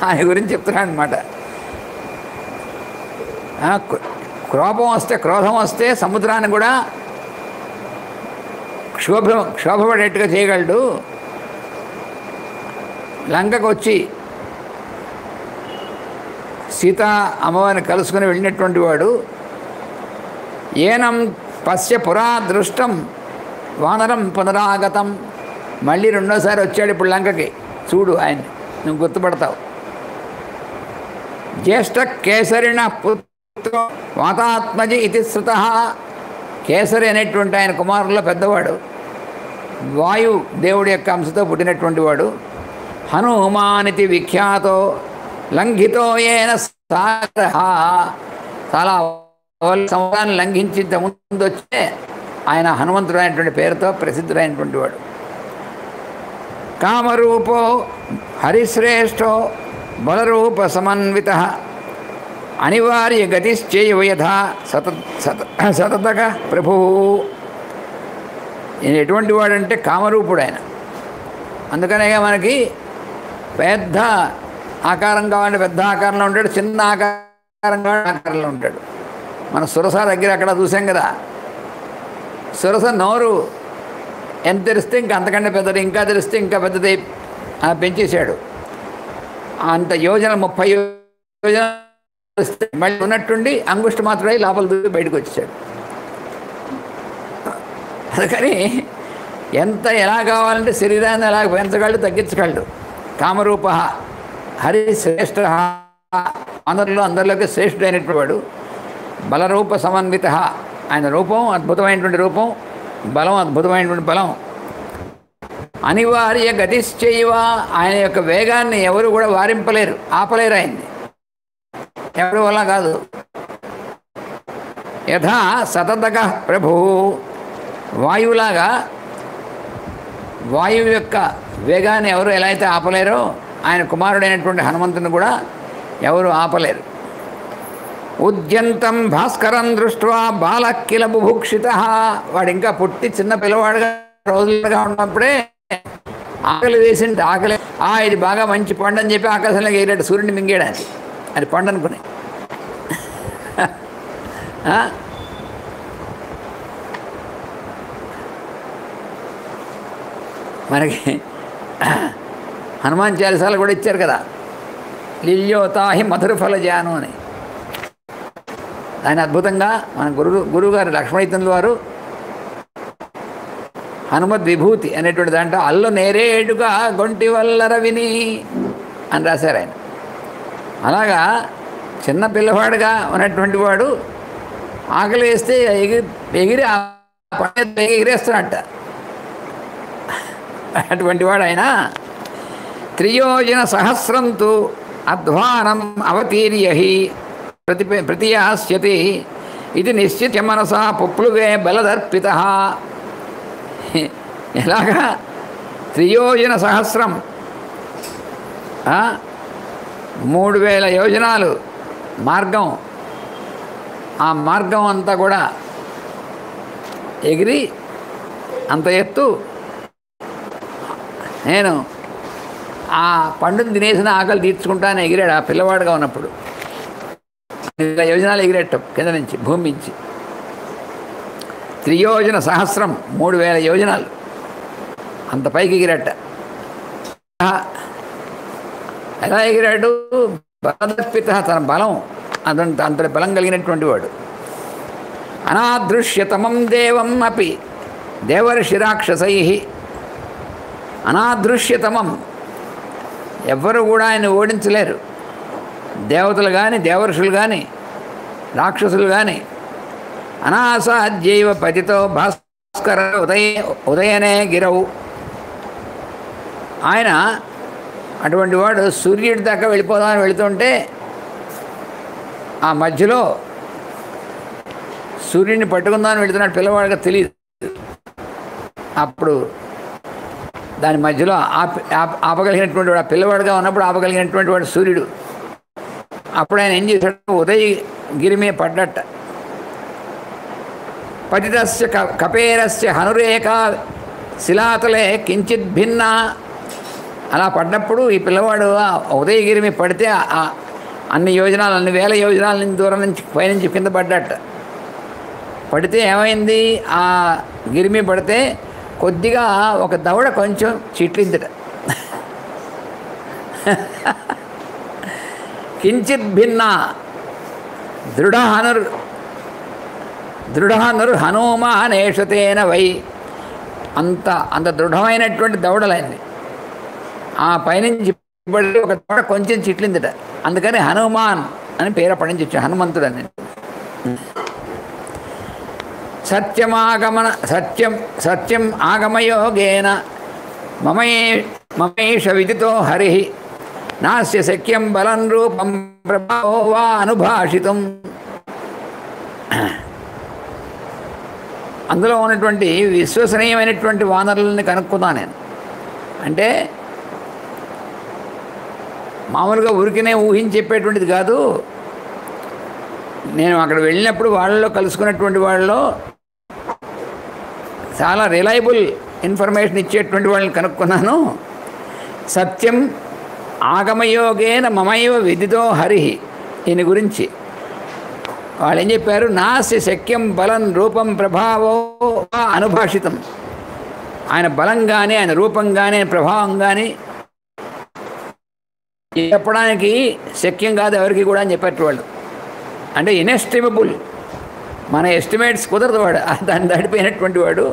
ఆయన గురించి చెప్తున్నాడు అనమాట. క్రోధం వస్తే సముద్రాన్ని కూడా క్షోభపడేట్టుగా చేయగలడు. లంకకు వచ్చి సీతా అమ్మవారిని కలుసుకుని వెళ్ళినటువంటి వాడు. ఏనం పశ్య పురా దృష్టం వానరం పునరాగతం. మళ్ళీ రెండోసారి వచ్చాడు ఇప్పుడు లంకకి, చూడు ఆయన్ని, నువ్వు గుర్తుపడతావు. జ్యేష్ఠ కేసరిణ పుత్ర వాతాత్మజి ఇది శృత. కేసరి అనేటువంటి ఆయన కుమారుల్లో పెద్దవాడు, వాయు దేవుడి యొక్క అంశతో పుట్టినటువంటి వాడు. హనుమానితి విఖ్యాతో లంఘితో ఏన సాగర. చాలా సముద్రాన్ని లంఘించి ముందు వచ్చే ఆయన హనుమంతుడు అయినటువంటి పేరుతో ప్రసిద్ధుడైనటువంటి వాడు. కామరూపో హరిశ్రేష్టో బలరూప సమన్విత అనివార్య గతిశ్చైవ యథా సతతక ప్రభు. ఈయన ఎటువంటి వాడంటే కామరూపుడు ఆయన. అందుకనే మనకి పెద్ద ఆకారం కావాలంటే పెద్ద ఆకారంలో ఉంటాడు, చిన్న ఆకారం కావాలంటే ఆకారంలో ఉంటాడు. మన సురస దగ్గర అక్కడ చూసాం కదా, సురస నోరు ఎంత తెరిస్తే ఇంకా అంతకంటే పెద్దది, ఇంకా తెరిస్తే ఇంకా పెద్దది పెంచేశాడు. అంత యోజన 30 యోజన మళ్ళీ ఉన్నట్టుండి అంగుష్టి మాత్రమే లోపల దూరి బయటకు వచ్చేసాడు. అందుకని ఎంత ఎలా కావాలంటే శరీరాన్ని ఎలా పెంచగలడు, తగ్గించగలడు. కామరూప హరిశ్రేష్ఠ, అందరిలోకి శ్రేష్ఠుడైనటువంటి వాడు. బలరూప సమన్విత, ఆయన రూపం అద్భుతమైనటువంటి రూపం, బలం అద్భుతమైనటువంటి బలం. అనివార్య గతిశ్చైవ, ఆయన యొక్క వేగాన్ని ఎవరు కూడా వారింపలేరు, ఆపలేరు ఆయన్ని, ఎవరి వల్ల కాదు. యథా సతతక ప్రభు, వాయువులాగా వాయువు యొక్క వేగాన్ని ఎవరు ఎలా అయితే ఆపలేరో ఆయన కుమారుడైనటువంటి హనుమంతుని కూడా ఎవరు ఆపలేరు. ఉద్యంతం భాస్కరం దృష్ట్వా బాలకిల బుభుక్షిత. వాడు ఇంకా పుట్టి చిన్న పిల్లవాడుగా రోజులుగా ఉన్నప్పుడే ఆకలి వేసింది. ఆకలి ఇది బాగా మంచి పండు అని చెప్పి ఆకాశంలో ఎగిరాడు, సూర్యుడిని మింగేయడానికి. అది పండు అనుకుని. మనకి హనుమాన్ చాలీసాలు కూడా ఇచ్చారు కదా, లిల్యోతాహి మధురఫల జాను అని. ఆయన అద్భుతంగా మన గురువుగారు లక్ష్మణీతంద్రుల వారు హనుమద్ విభూతి అనేటువంటి దాంట్లో అల్లు నేరేడుగా గొంటి వల్లర విని అని రాశారు ఆయన. అలాగా చిన్న పిల్లవాడుగా ఉన్నటువంటి వాడు ఆకలి వేస్తే ఎగిరి ఆ పంట ఎగిరేస్తున్నట్ట. అటువంటి వాడు ఆయన. త్రియోజన సహస్రంతు అధ్వానం అవతీర్య ప్రతియాస్యతి ఇది నిశ్చిత్య మనసా పుప్లువే బలదర్పిత. ఎలాగా 3,000 సహస్రం 3,000 యోజనాలు మార్గం. ఆ మార్గం అంతా కూడా ఎగిరి అంత ఎత్తు నేను ఆ పండుని తినేసిన ఆకలి తీర్చుకుంటాను ఎగిరాడు ఆ పిల్లవాడుగా ఉన్నప్పుడు. 1,000 యోజనాలు ఎగిరేటం కింద నుంచి భూమి నుంచి. 3,000 సహస్రం 3,000 యోజనాలు అంత పైకి ఎగిరట. ఎలా ఎగిరాడు? బలదర్పిత, తన బలం అంతటి బలం కలిగినటువంటి వాడు. అనాదృశ్యతమం దేవం అపి దేవర్షి రాక్షసై. అనాదృశ్యతమం, ఎవ్వరు కూడా ఆయన ఓడించలేరు. దేవతలు కానీ, దేవర్షులు కానీ, రాక్షసులు కానీ. అనాసాధ్యైవ పతితో భాస్కర ఉదయనే గిరవు. ఆయన అటువంటి వాడు సూర్యుడి దాకా వెళ్ళిపోదామని వెళుతుంటే ఆ మధ్యలో సూర్యుడిని పట్టుకుందామని వెళుతున్నాడు పిల్లవాడిగా తెలియదు. అప్పుడు దాని మధ్యలో ఆపగలిగినటువంటి వాడు, ఆ పిల్లవాడుగా ఉన్నప్పుడు ఆపగలిగినటువంటి వాడు సూర్యుడు. అప్పుడు ఆయన ఏం చేశాడు? ఉదయగిరి మీద పడ్డట. పతితస్య కపేరస్య హనురేక శిలాతలే కించిత్ భిన్న. అలా పడ్డప్పుడు ఈ పిల్లవాడు ఉదయగిరి మీద పడితే అన్ని యోజనాలు, అన్ని వేల యోజనాల నుంచి దూరం నుంచి పైనుంచి కింద పడ్డట. పడితే ఏమైంది? ఆ గిరి మీద పడితే కొద్దిగా ఒక దవడ కొంచెం చిట్లిందట. కించిత్ భిన్న దృఢహనుర్ హనుమానేషతేన వై. అంత దృఢమైనటువంటి దవడలైంది. ఆ పైనుంచి పడి ఒక దవడ కొంచెం చిట్లిందట. అందుకని హనుమాన్ అని పేరు అప్పటి నుంచి వచ్చాడు, హనుమంతుడు అని. సత్యం ఆగమయోగేన మమేష విదితో హరి నాస్య శక్యం బలం రూపం ప్రభావో వా అనుభాషితం. అందులో ఉన్నటువంటి విశ్వసనీయమైనటువంటి వానరులని కనుక్కున్నాను నేను. అంటే మామూలుగా ఊరికినే ఊహించి చెప్పేటువంటిది కాదు. నేను అక్కడ వెళ్ళినప్పుడు వాళ్ళలో కలుసుకున్నటువంటి వాళ్ళలో చాలా రిలయబుల్ ఇన్ఫర్మేషన్ ఇచ్చేటువంటి వాళ్ళని కనుక్కున్నాను. సత్యం ఆగమయోగేన మమైవ విదితో హరి. ఈయన గురించి వాళ్ళు ఏం చెప్పారు? నాస్య శక్యం బలం రూపం ప్రభావో అనుభాషితం. ఆయన బలం కానీ, ఆయన రూపం కానీ, ఆయన ప్రభావం కానీ చెప్పడానికి శక్యం కాదు ఎవరికి కూడా అని చెప్పేట వాళ్ళు. అంటే ఇన్ఎస్టిమబుల్, మన ఎస్టిమేట్స్ కుదరదు వాడు, దాన్ని దాటిపోయినటువంటి వాడు.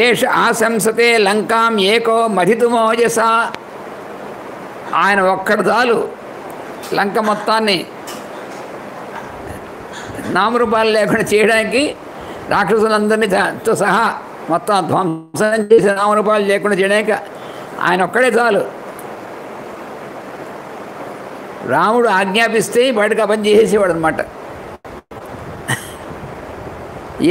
ఏష ఆశంసతే లంకాం ఏకో మధితుమోజస. ఆయన ఒక్కడు చాలు లంక మొత్తాన్ని నామరూపాలు లేకుండా చేయడానికి, రాక్షసులందరినీ తో సహా మొత్తం ధ్వంసం చేసి నామరూపాలు లేకుండా చేయడానికి ఆయన ఒక్కడే చాలు. రాముడు ఆజ్ఞాపిస్తే బయటకు ఆ పని చేసేవాడు అనమాట.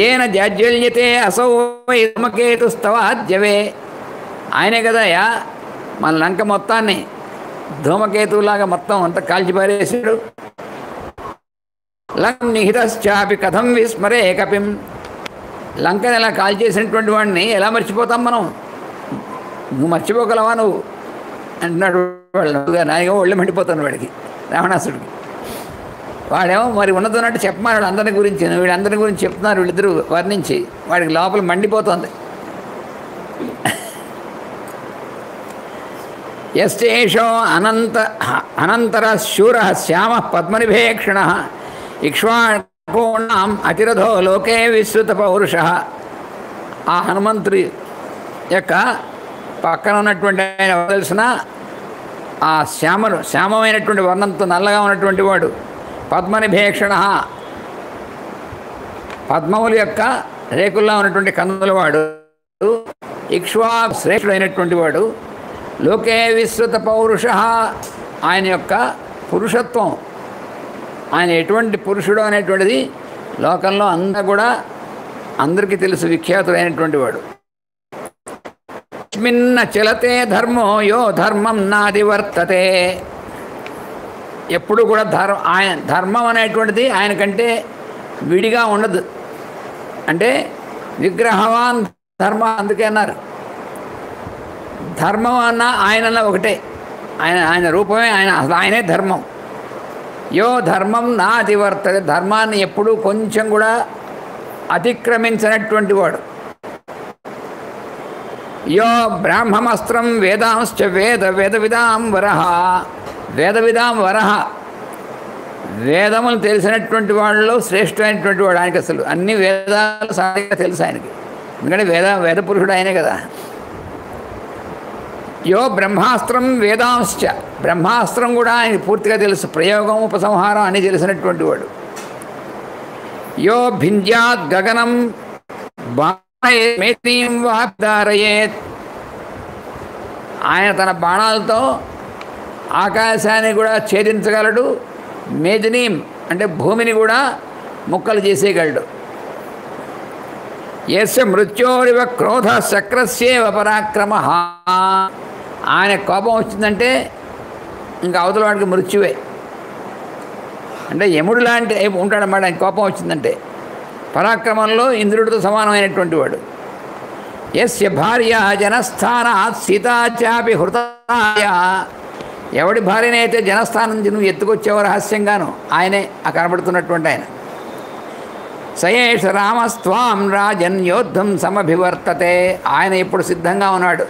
ఏన జాజ్వల్యతే అసౌ ధూమకేతుస్తవాద్యవే. ఆయనే కదయా మన లంక మొత్తాన్ని ధూమకేతువులాగా మొత్తం అంతా కాల్చిపారేసాడు. లం నిహితశ్చాపి కథం విస్మరే కపిం. లంకని ఎలా కాల్చేసినటువంటి వాడిని ఎలా మర్చిపోతాం మనం? నువ్వు మర్చిపోగలవా నువ్వు అంటున్నాడు వాళ్ళు. నాయగా ఒళ్ళు మండిపోతాను వాడికి, రావణాసుడికి. వాడేమో మరి ఉన్నదన్నట్టు చెప్పమన్నాడు అందరి గురించి. వీళ్ళందరి గురించి చెప్తున్నారు వీళ్ళిద్దరూ వర్ణించి. వాడికి లోపల మండిపోతుంది. యశ్చేషో అనంతర శూర శ్యామ పద్మనిభేక్షణ ఇక్ష్వాకోణాం అతిరథో లోకే విశ్రుత పౌరుష. ఆ హనుమంతుడి యొక్క పక్కన ఉన్నటువంటి ఆయన తెలిసిన ఆ శ్యామమైనటువంటి వర్ణంతో నల్లగా ఉన్నటువంటి వాడు, పద్మనిభేక్షణ పద్మముల యొక్క రేకుల్లో ఉన్నటువంటి కన్నుల వాడు, ఇక్ష్వా శ్రేష్ఠుడైనటువంటి వాడు, లోకే విశ్రుత పౌరుష. ఆయన యొక్క పురుషత్వం, ఆయన ఎటువంటి పురుషుడు అనేటువంటిది లోకంలో అంతా కూడా అందరికీ తెలుసు, విఖ్యాతుడైనటువంటి వాడు. యస్మిన్న చలతే ధర్మో యో ధర్మం నాదివర్తతే. ఎప్పుడు కూడా ఆయన ధర్మం అనేటువంటిది ఆయన కంటే విడిగా ఉండదు. అంటే విగ్రహవాన్ ధర్మ అందుకే అన్నారు. ధర్మం అన్న ఆయనన్న ఒకటే, ఆయన రూపమే ఆయన, అసలు ఆయనే ధర్మం. యో ధర్మం నా అతివర్తతే, ధర్మాన్ని ఎప్పుడూ కొంచెం కూడా అతిక్రమించినటువంటి వాడు. యో బ్రాహ్మమస్త్రం వేదాంశ్చ వేద విదాం వరహ, వేద విదాం వరహ, వేదములు తెలిసినటువంటి వాళ్ళలో శ్రేష్ఠమైనటువంటి వాడు ఆయనకి. అసలు అన్ని వేదాలు సాధిగా తెలుసు ఆయనకి, ఎందుకంటే వేద పురుషుడు ఆయనే కదా. యో బ్రహ్మాస్త్రం వేదాంశ్చ, బ్రహ్మాస్త్రం కూడా ఆయనకి పూర్తిగా తెలుసు, ప్రయోగం ఉపసంహారం అని తెలిసినటువంటి వాడు. యో భింజాత్ గగనం మేతీం వాపిదారయేత్, ఆయన తన బాణాలతో ఆకాశాన్ని కూడా ఛేదించగలడు, మేదినీం అంటే భూమిని కూడా ముక్కలు చేసేయగలడు. యస్య మృత్యోరివ క్రోధ చక్రస్యేవ పరాక్రమ, ఆయన కోపం వచ్చిందంటే ఇంకా అవతల వాడికి మృత్యువే. అంటే యముడు లాంటి ఉంటాడన్నమాట ఆయన కోపం వచ్చిందంటే. పరాక్రమంలో ఇంద్రుడితో సమానమైనటువంటి వాడు. యస్య భార్య జనస్థానాత్ సీతాచాపి హృతాయ, ఎవడి భార్యనైతే జనస్థానం నుంచి నువ్వు ఎత్తుకొచ్చేవో రహస్యంగాను ఆయనే ఆ కనబడుతున్నటువంటి ఆయన. సయేష రామస్వాం రాజన్ యోద్ధం సమభివర్తతే, ఆయన ఇప్పుడు సిద్ధంగా ఉన్నాడు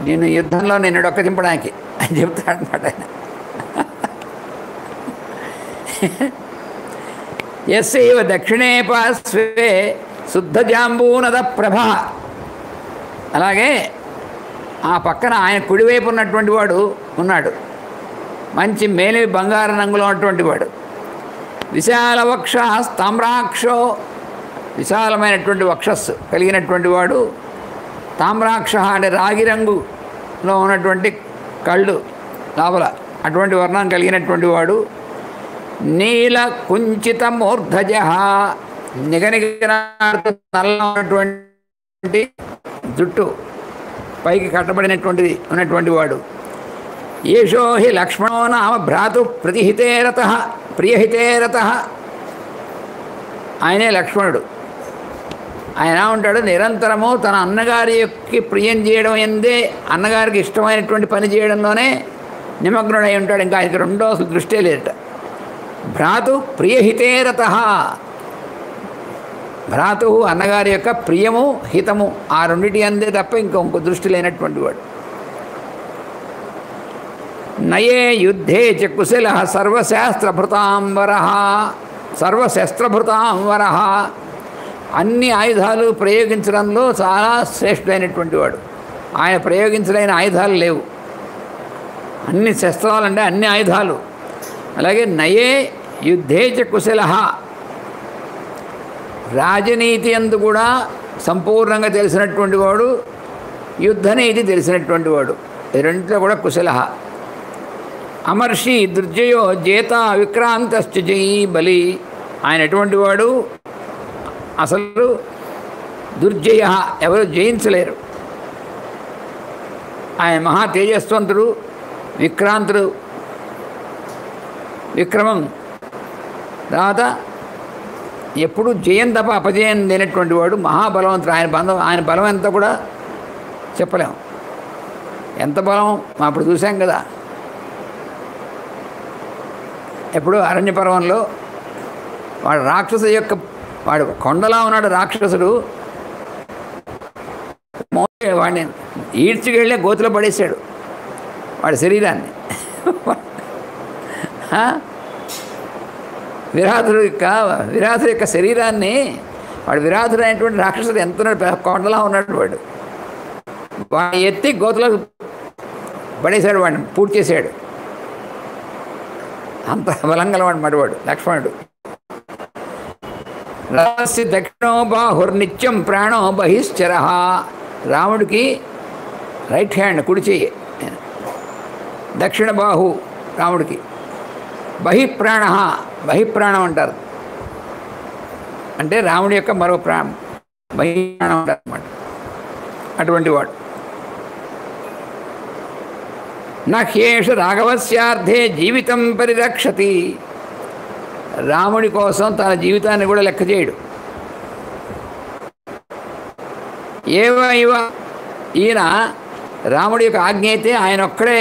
నేను యుద్ధంలో నిన్ను డొక్క దింపడానికి అని చెప్తాడనమాట ఆయన. యస్యైవ దక్షిణే పార్శ్వే శుద్ధ జాంబూనద ప్రభ, అలాగే ఆ పక్కన ఆయన కుడివైపు ఉన్నటువంటి వాడు ఉన్నాడు, మంచి మేలి బంగారు రంగులో ఉన్నటువంటి వాడు. విశాల వక్ష తామ్రాక్షో, విశాలమైనటువంటి వక్షస్సు కలిగినటువంటి వాడు. తామ్రాక్ష అంటే రాగి రంగులో ఉన్నటువంటి కళ్ళు లోపల అటువంటి వర్ణం కలిగినటువంటి వాడు. నీల కుంచిత మూర్ధజ, నిగనిగనాడుతూ నల్ల ఉన్నటువంటి జుట్టు పైకి కట్టబడినటువంటిది ఉన్నటువంటి వాడు. ఏషో హి లక్ష్మణో నామ భ్రాతు ప్రతిహితేరత ప్రియహితేరత, ఆయనే లక్ష్మణుడు. ఆయన ఉంటాడు నిరంతరము తన అన్నగారి యొక్క ప్రియం చేయడం ఎందే, అన్నగారికి ఇష్టమైనటువంటి పని చేయడంలోనే నిమగ్నుడై ఉంటాడు. ఇంకా ఆయనకి రెండో అసలు దృష్టే లేదట. భ్రాతు ప్రియహితేరత, భ్రాతు అన్నగారి యొక్క ప్రియము హితము ఆ రెండిటి అందే తప్ప ఇంకొక దృష్టి లేనటువంటి వాడు. నయే యుద్ధే చ కుశల సర్వశాస్త్రభృతాంబర, సర్వశస్త్రభృతాంబర, అన్ని ఆయుధాలు ప్రయోగించడంలో చాలా శ్రేష్ఠుడైనటువంటి వాడు. ఆయన ప్రయోగించలేని ఆయుధాలు లేవు, అన్ని శస్త్రాలంటే అన్ని ఆయుధాలు. అలాగే నయే యుద్ధే చ కుశల, రాజనీతి అందు కూడా సంపూర్ణంగా తెలిసినటువంటి వాడు, యుద్ధనీతి తెలిసినటువంటి వాడు, రెండింటిలో కూడా కుశల. అమర్షి దుర్జయో జేత విక్రాంతశ్చ జయీ బలి, ఆయన ఎటువంటి వాడు అసలు దుర్జయ, ఎవరు జయించలేరు. ఆయన మహా తేజస్వంతుడు, విక్రాంతుడు, విక్రమం తర్వాత ఎప్పుడు జయం తప్ప అపజయం లేనటువంటి వాడు, మహాబలవంతుడు. ఆయన బలం ఎంత కూడా చెప్పలేము. ఎంత బలం అప్పుడు చూసాం కదా, ఎప్పుడు అరణ్య పర్వంలో వాడు రాక్షసు యొక్క, వాడు కొండలా ఉన్నాడు రాక్షసుడు, వాడిని ఈడ్చుకెళ్ళే గోతులో పడేశాడు వాడి శరీరాన్ని. విరాధుడు యొక్క శరీరాన్ని, వాడు విరాధుడు అయినటువంటి రాక్షసుడు ఎంత కొండలా ఉన్నాడు, వాడిని ఎత్తి గోతులో పడేశాడు, వాడిని పూర్తి చేశాడు. అంత బలంగా వాడు మడివాడు లక్ష్మణుడు. రాసి దక్షిణో బాహుర్నిత్యం ప్రాణో బహిశ్చర, రాముడికి రైట్ హ్యాండ్ కుడి చెయ్యి, దక్షిణ బాహు రాముడికి. బహిప్రాణ, బహిప్రాణం అంటారు, అంటే రాముడి యొక్క మరో బహిప్రాణం అంటారు అన్నమాట. అటువంటి వాడు. నహ్యేష రాఘవస్యార్థే జీవితం పరిరక్షతి. రాముడి కోసం తన జీవితాన్ని కూడా లెక్క చేయడు. ఏవైవ ఈయన రాముడి యొక్క ఆజ్ఞ అయితే ఆయన ఒక్కడే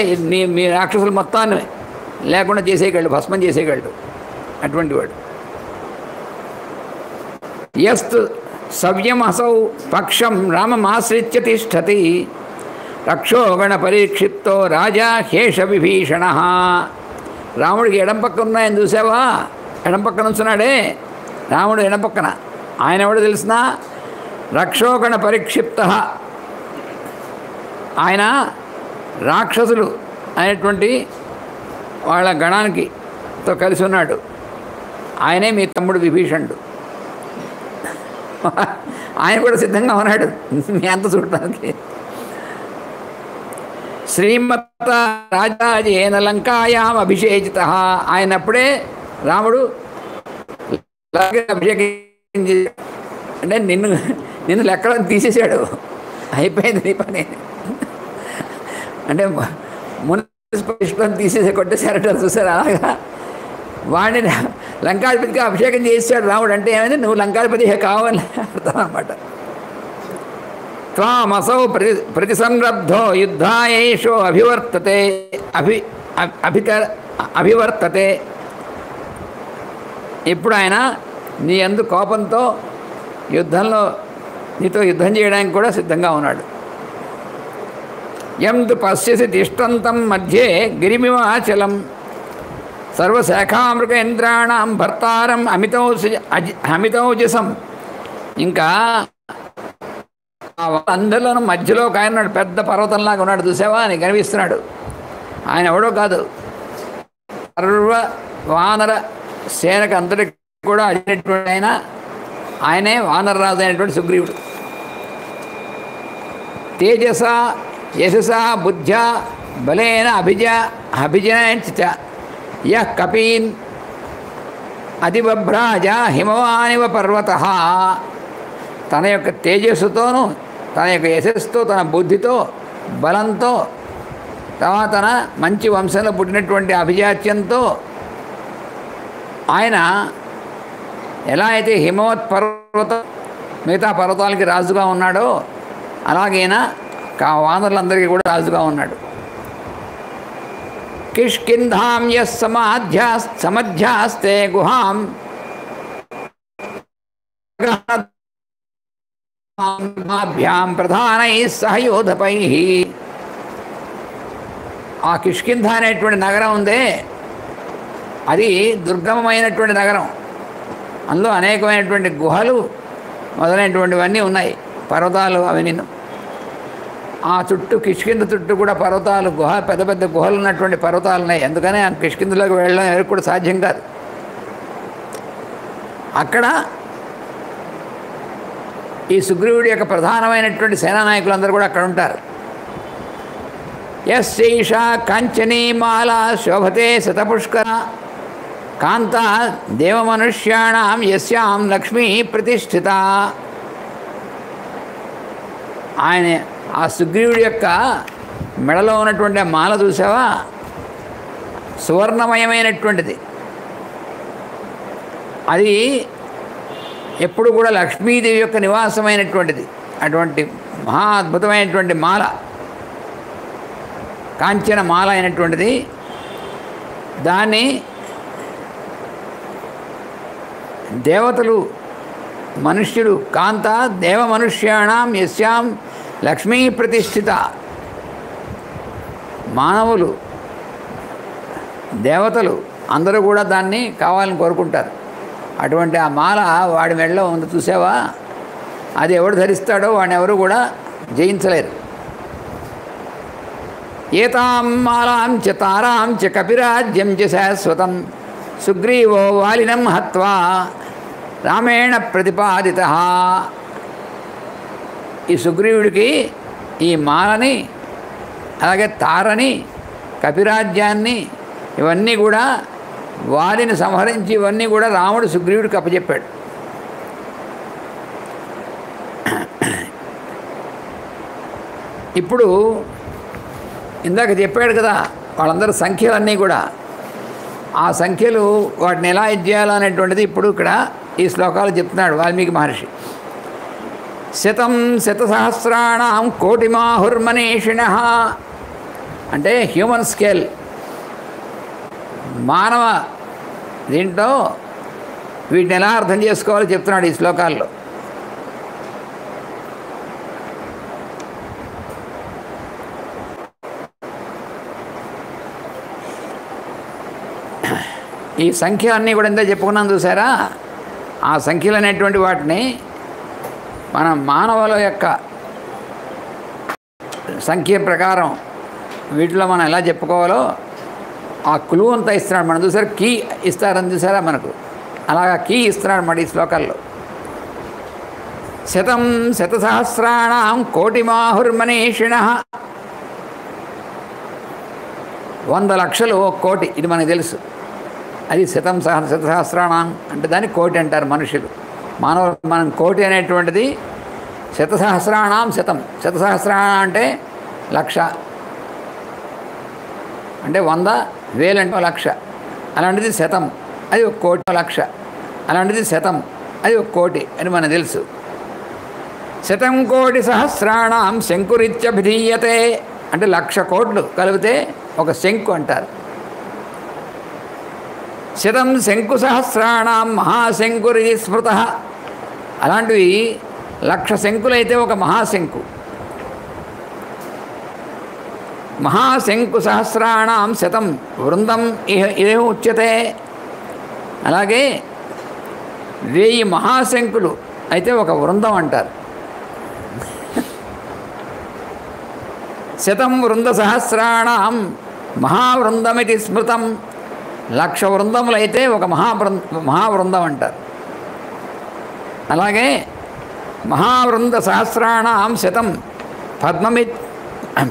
మీ రాక్షసులు మొత్తాన్ని లేకుండా చేసేయగలడు, భస్మం చేసేయగలడు. అటువంటి వాడు. యస్తు సవ్యమసౌ పక్షం రామమాశ్రిత్య తిష్టతి రక్షోగణ పరీక్షిప్తో రాజా హేష విభీషణ. రాముడికి ఎడం పక్కన ఉన్నాయని చూసావా? ఎడం పక్కన ఉంచున్నాడే రాముడు, ఎడం పక్కన. ఆయన ఎవడో తెలిసిన రక్షోగణ పరిక్షిప్త. ఆయన రాక్షసులు అనేటువంటి వాళ్ళ గణానికితో కలిసి ఉన్నాడు. ఆయనే మీ తమ్ముడు విభీషణుడు. ఆయన కూడా సిద్ధంగా ఉన్నాడు మీ అంత చూడటానికి. శ్రీమత రాజాజేన లంకాయాం అభిషేచిత. ఆయనప్పుడే రాముడు అభిషేకించి అంటే నిన్ను లెక్కలో తీసేసాడు. అయిపోయింది నీ పని. అంటే మున్సిపల్ తీసేసి కొట్టేసారంటారు చూసారు. అలాగా వాడిని లంకాధిపతిగా అభిషేకం చేసాడు రాముడు. అంటే ఏమైంది? నువ్వు లంకాధిపతి కావాలి అర్థం అన్నమాట. త్వామసౌ ప్రతిసంరబ్ధో యుద్ధాయేషో అభివర్తతే అభివర్తతే. ఇప్పుడు ఆయన నీ యందు కోపంతో నీతో యుద్ధం చేయడానికి కూడా సిద్ధంగా ఉన్నాడు. యం తు పశ్యసి తిష్టంతం మధ్యే గిరిమివాచలం సర్వశాఖామృగేంద్రాణం భర్తారం అమితౌజసం. ఇంకా అందరిలోనూ మధ్యలో ఒక ఆయన ఉన్నాడు, పెద్ద పర్వతంలాగా ఉన్నాడు చూసావా అని కనిపిస్తున్నాడు. ఆయన ఎవడో కాదు, సర్వ వానర సేనకు అంతటికి కూడా అడిగినటువంటి ఆయనే వానరరాజు అయినటువంటి సుగ్రీవుడు. తేజస యశస బుద్ధ్యా బలేన అభిజనచ యః కపీన్ అతిబభ్రాజ హిమవానివ పర్వత. తన యొక్క తేజస్సుతోనూ తన యొక్క యశస్సుతో తన బుద్ధితో బలంతో తన మంచి వంశంలో పుట్టినటువంటి అభిజాత్యంతో ఆయన ఎలా అయితే హిమవత్ పర్వతం మిగతా పర్వతాలకి రాజుగా ఉన్నాడో అలాగైనా వానరులందరికీ కూడా రాజుగా ఉన్నాడు. కిష్కింధాం యస్ సమధ్యాస్తే గుహాం ప్రధానై సహయోధపై. ఆ కిష్కింధ అనేటువంటి నగరం ఉందే, అది దుర్గమమైనటువంటి నగరం. అందులో అనేకమైనటువంటి గుహలు మొదలైనటువంటివన్నీ ఉన్నాయి, పర్వతాలు అవి. నిన్ను ఆ చుట్టూ కిష్కింధ చుట్టూ కూడా పర్వతాలు పెద్ద పెద్ద గుహలు ఉన్నటువంటి పర్వతాలు ఉన్నాయి. అందుకనే ఆ కిష్కింధలోకి వెళ్ళడం ఎవరికి కూడా సాధ్యం కాదు. అక్కడ ఈ సుగ్రీవుడి యొక్క ప్రధానమైనటువంటి సేనానాయకులందరూ కూడా అక్కడ ఉంటారు. యస్సైషా కాంచనీమాల శోభతే శతపుష్కర కాంత దేవమనుష్యాణం యస్యాం లక్ష్మీ ప్రతిష్ఠిత. ఆయన ఆ సుగ్రీవుడి యొక్క మెడలో ఉన్నటువంటి మాల చూసావా? సువర్ణమయమైనటువంటిది. అది ఎప్పుడు కూడా లక్ష్మీదేవి యొక్క నివాసమైనటువంటిది. అటువంటి మహా అద్భుతమైనటువంటి మాల, కాంచన మాల అయినటువంటిది. దాన్ని దేవతలు మనుష్యులు కాంత దేవ మనుష్యాణం యస్యాం లక్ష్మీ ప్రతిష్ఠిత. మానవులు దేవతలు అందరూ కూడా దాన్ని కావాలని కోరుకుంటారు. అటువంటి ఆ మాల వాడి మెడలో ఉంది చూసావా? అది ఎవడు ధరిస్తాడో వాడిని ఎవరు కూడా జయించలేరు. ఏతాం మాలాం చ తారాం చ కపిరాజ్యం చ శాశ్వతం సుగ్రీవో వాలినం హత్వా రామేణ ప్రతిపాదిత. ఈ సుగ్రీవుడికి ఈ మాలని అలాగే తారని కపిరాజ్యాన్ని ఇవన్నీ కూడా వారిని సంహరించి ఇవన్నీ కూడా రాముడు సుగ్రీవుడికి అప్పచెప్పాడు. ఇప్పుడు ఇందాక చెప్పాడు కదా వాళ్ళందరూ సంఖ్యలన్నీ కూడా ఆ సంఖ్యలు వాటిని ఎలా చేయాలనేటువంటిది ఇప్పుడు ఇక్కడ ఈ శ్లోకాలు చెప్తున్నాడు వాల్మీకి మహర్షి. శతం శతసహస్రాణం కోటిమాహుర్మనీషిణః అంటే హ్యూమన్ స్కేల్, మానవ దీంట్లో వీటిని ఎలా అర్థం చేసుకోవాలో చెప్తున్నాడు ఈ శ్లోకాల్లో. ఈ సంఖ్య అన్నీ కూడా ఎంత చెప్పుకున్నాం చూసారా, ఆ సంఖ్యలు అనేటువంటి వాటిని మనం మానవుల యొక్క సంఖ్య ప్రకారం వీటిలో మనం ఎలా చెప్పుకోవాలో ఆ క్లూ అంతా ఇస్తున్నాడు. మనం చూసారా కీ ఇస్తారని చూసారా మనకు, అలాగా కీ ఇస్తున్నాడు మన ఈ శ్లోకాల్లో. శతం శతసహస్రాణం కోటిమాహుర్మనీషిణః 100 లక్షలు 1 కోటి, ఇది మనకు తెలుసు. అది శతసహస్రాణం అంటే దాన్ని కోటి అంటారు మనుషులు. మనం కోటి అనేటువంటిది శతసహస్రాణం శతం, శతసహస్రాణం అంటే 1,00,000 అంటే 100, 1000 అంటే 1,00,000, అలాంటిది శతం అది 1 కోటి, 1,00,000 అలాంటిది శతం అది 1 కోటి అని మనకు తెలుసు. శతం కోటి సహస్రాణం శంకురిత్యభిధీయతే అంటే 1,00,000 కోట్లు కలిపితే ఒక శంకు అంటారు. శతం శంకు సహస్రాణం మహాశంకురి స్మృత అలాంటివి 1,00,000 శంకులైతే ఒక మహాశంకు. మహాశంకు సహస్రాణం శతం వృందం ఇదే ఉచ్యతే. అలాగే 1000 మహాశంకులు అయితే ఒక వృందం అంటారు. శతం వృంద సహస్రాణం మహావృందమితి స్మృతం 1,00,000 వృందములైతే ఒక మహావృందం అంటారు. అలాగే మహావృంద సహస్రాణం శతం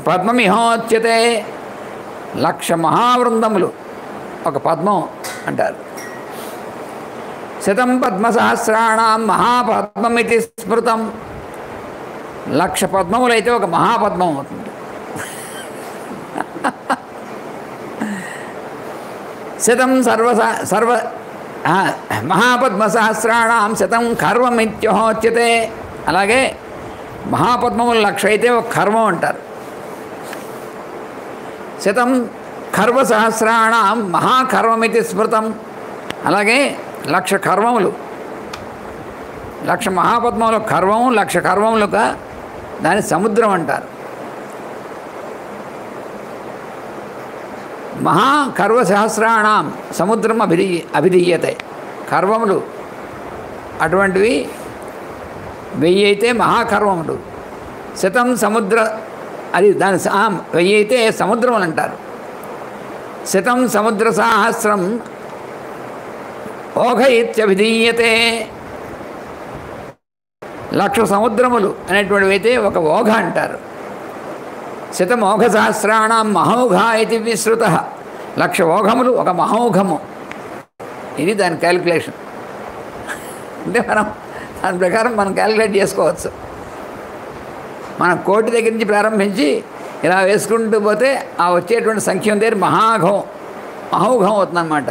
పద్మమిహోచ్యతే 1,00,000 మహావృందములు ఒక పద్మం అంటారు. శతం పద్మసహస్రాణం మహాపద్మమితి స్మృతం 1,00,000 పద్మములైతే ఒక మహాపద్మం అవుతుంది. శతం సర్వ మహాపద్మసహస్రాణం శతం కర్వమిత్యహోచ్యతే అలాగే మహాపద్మములు 1,00,000 అయితే ఒక కర్వం అంటారు. శతం కర్వసహస్రాణం మహాకర్వమితి స్మృతం అలాగే 1,00,000 కర్వములు 1,00,000 మహాపద్మములు కర్వం 1,00,000 కర్వములుగా దాని సముద్రం అంటారు. మహాకర్వసహస్రాణం సముద్రం అభిధీయతే కర్వములు అటువంటివి 1000 అయితే మహాకర్వములు. శతం సముద్ర అది దాని 1000 అయితే సముద్రములు అంటారు. శతం సముద్ర సహస్రం ఓఘ ఇత్యభిధీయతే 1,00,000 సముద్రములు అనేటువంటివి అయితే ఒక ఓఘ అంటారు. శతమోఘ సహస్రాణం మహౌఘ ఇది విశ్రుత 1,00,000 ఓఘములు ఒక మహౌఘము. ఇది దాని క్యాలిక్యులేషన్. అంటే దాని ప్రకారం మనం క్యాలిక్యులేట్ చేసుకోవచ్చు. మనం కోటి దగ్గర నుంచి ప్రారంభించి ఇలా వేసుకుంటూ పోతే ఆ వచ్చేటువంటి సంఖ్య ఉంది మహౌఘం అవుతుందన్నమాట.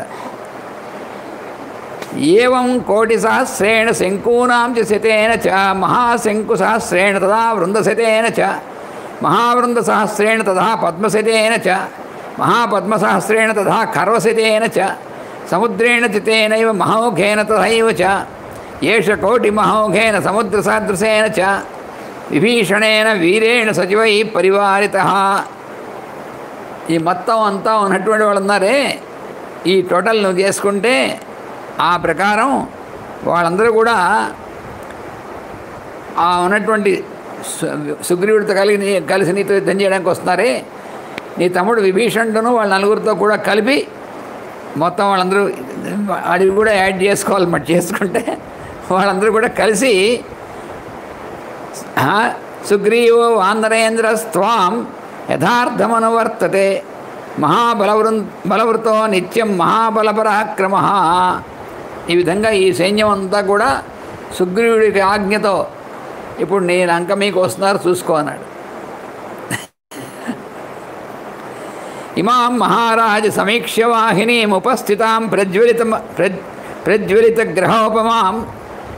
ఏవం కోటి సహస్రేణ శంకూనాం చ శతేన చ మహాశంకు సహస్రేణ తదా వృందశతేన చ మహావృంద సహస్రేణ తదా పద్మశతేన చ మహాపద్మసహస్రేణ తదా కర్వశతేన చ సముద్రేణ చితేనైవ మహౌఘేన తథైవ చ ఏష కోటి మహౌఘేన సముద్రసదృశేన చ విభీషణేన వీరేణ సచివై పరివారితః. ఈ మొత్తం అంతా ఉన్నటువంటి వాళ్ళు ఉన్నారే, ఈ టోటల్ నువ్వు చేసుకుంటే ఆ ప్రకారం వాళ్ళందరూ కూడా ఆ ఉన్నటువంటి సుగ్రీవుడితో కలిసి నీతో యుద్ధం చేయడానికి వస్తున్నారే, నీ తమ్ముడు విభీషణుడును వాళ్ళ నలుగురితో కూడా కలిపి మొత్తం వాళ్ళందరూ వాడికి కూడా యాడ్ చేసుకోవాలి. మరి చేసుకుంటే వాళ్ళందరూ కూడా కలిసి సుగ్రీవో వానరేంద్రస్త్వాం యథార్థమనువర్తతే బలవృతో నిత్యం మహాబలపరాక్రమ. ఈ విధంగా ఈ సైన్యం అంతా కూడా సుగ్రీవుడికి ఆజ్ఞతో ఇప్పుడు నేను అంక మీకు వస్తున్నారు చూసుకో అన్నాడు. ఇమాం మహారాజ సమీక్ష్య వాహినీముపస్థితాం ప్రజ్వలిత గ్రహోపమాం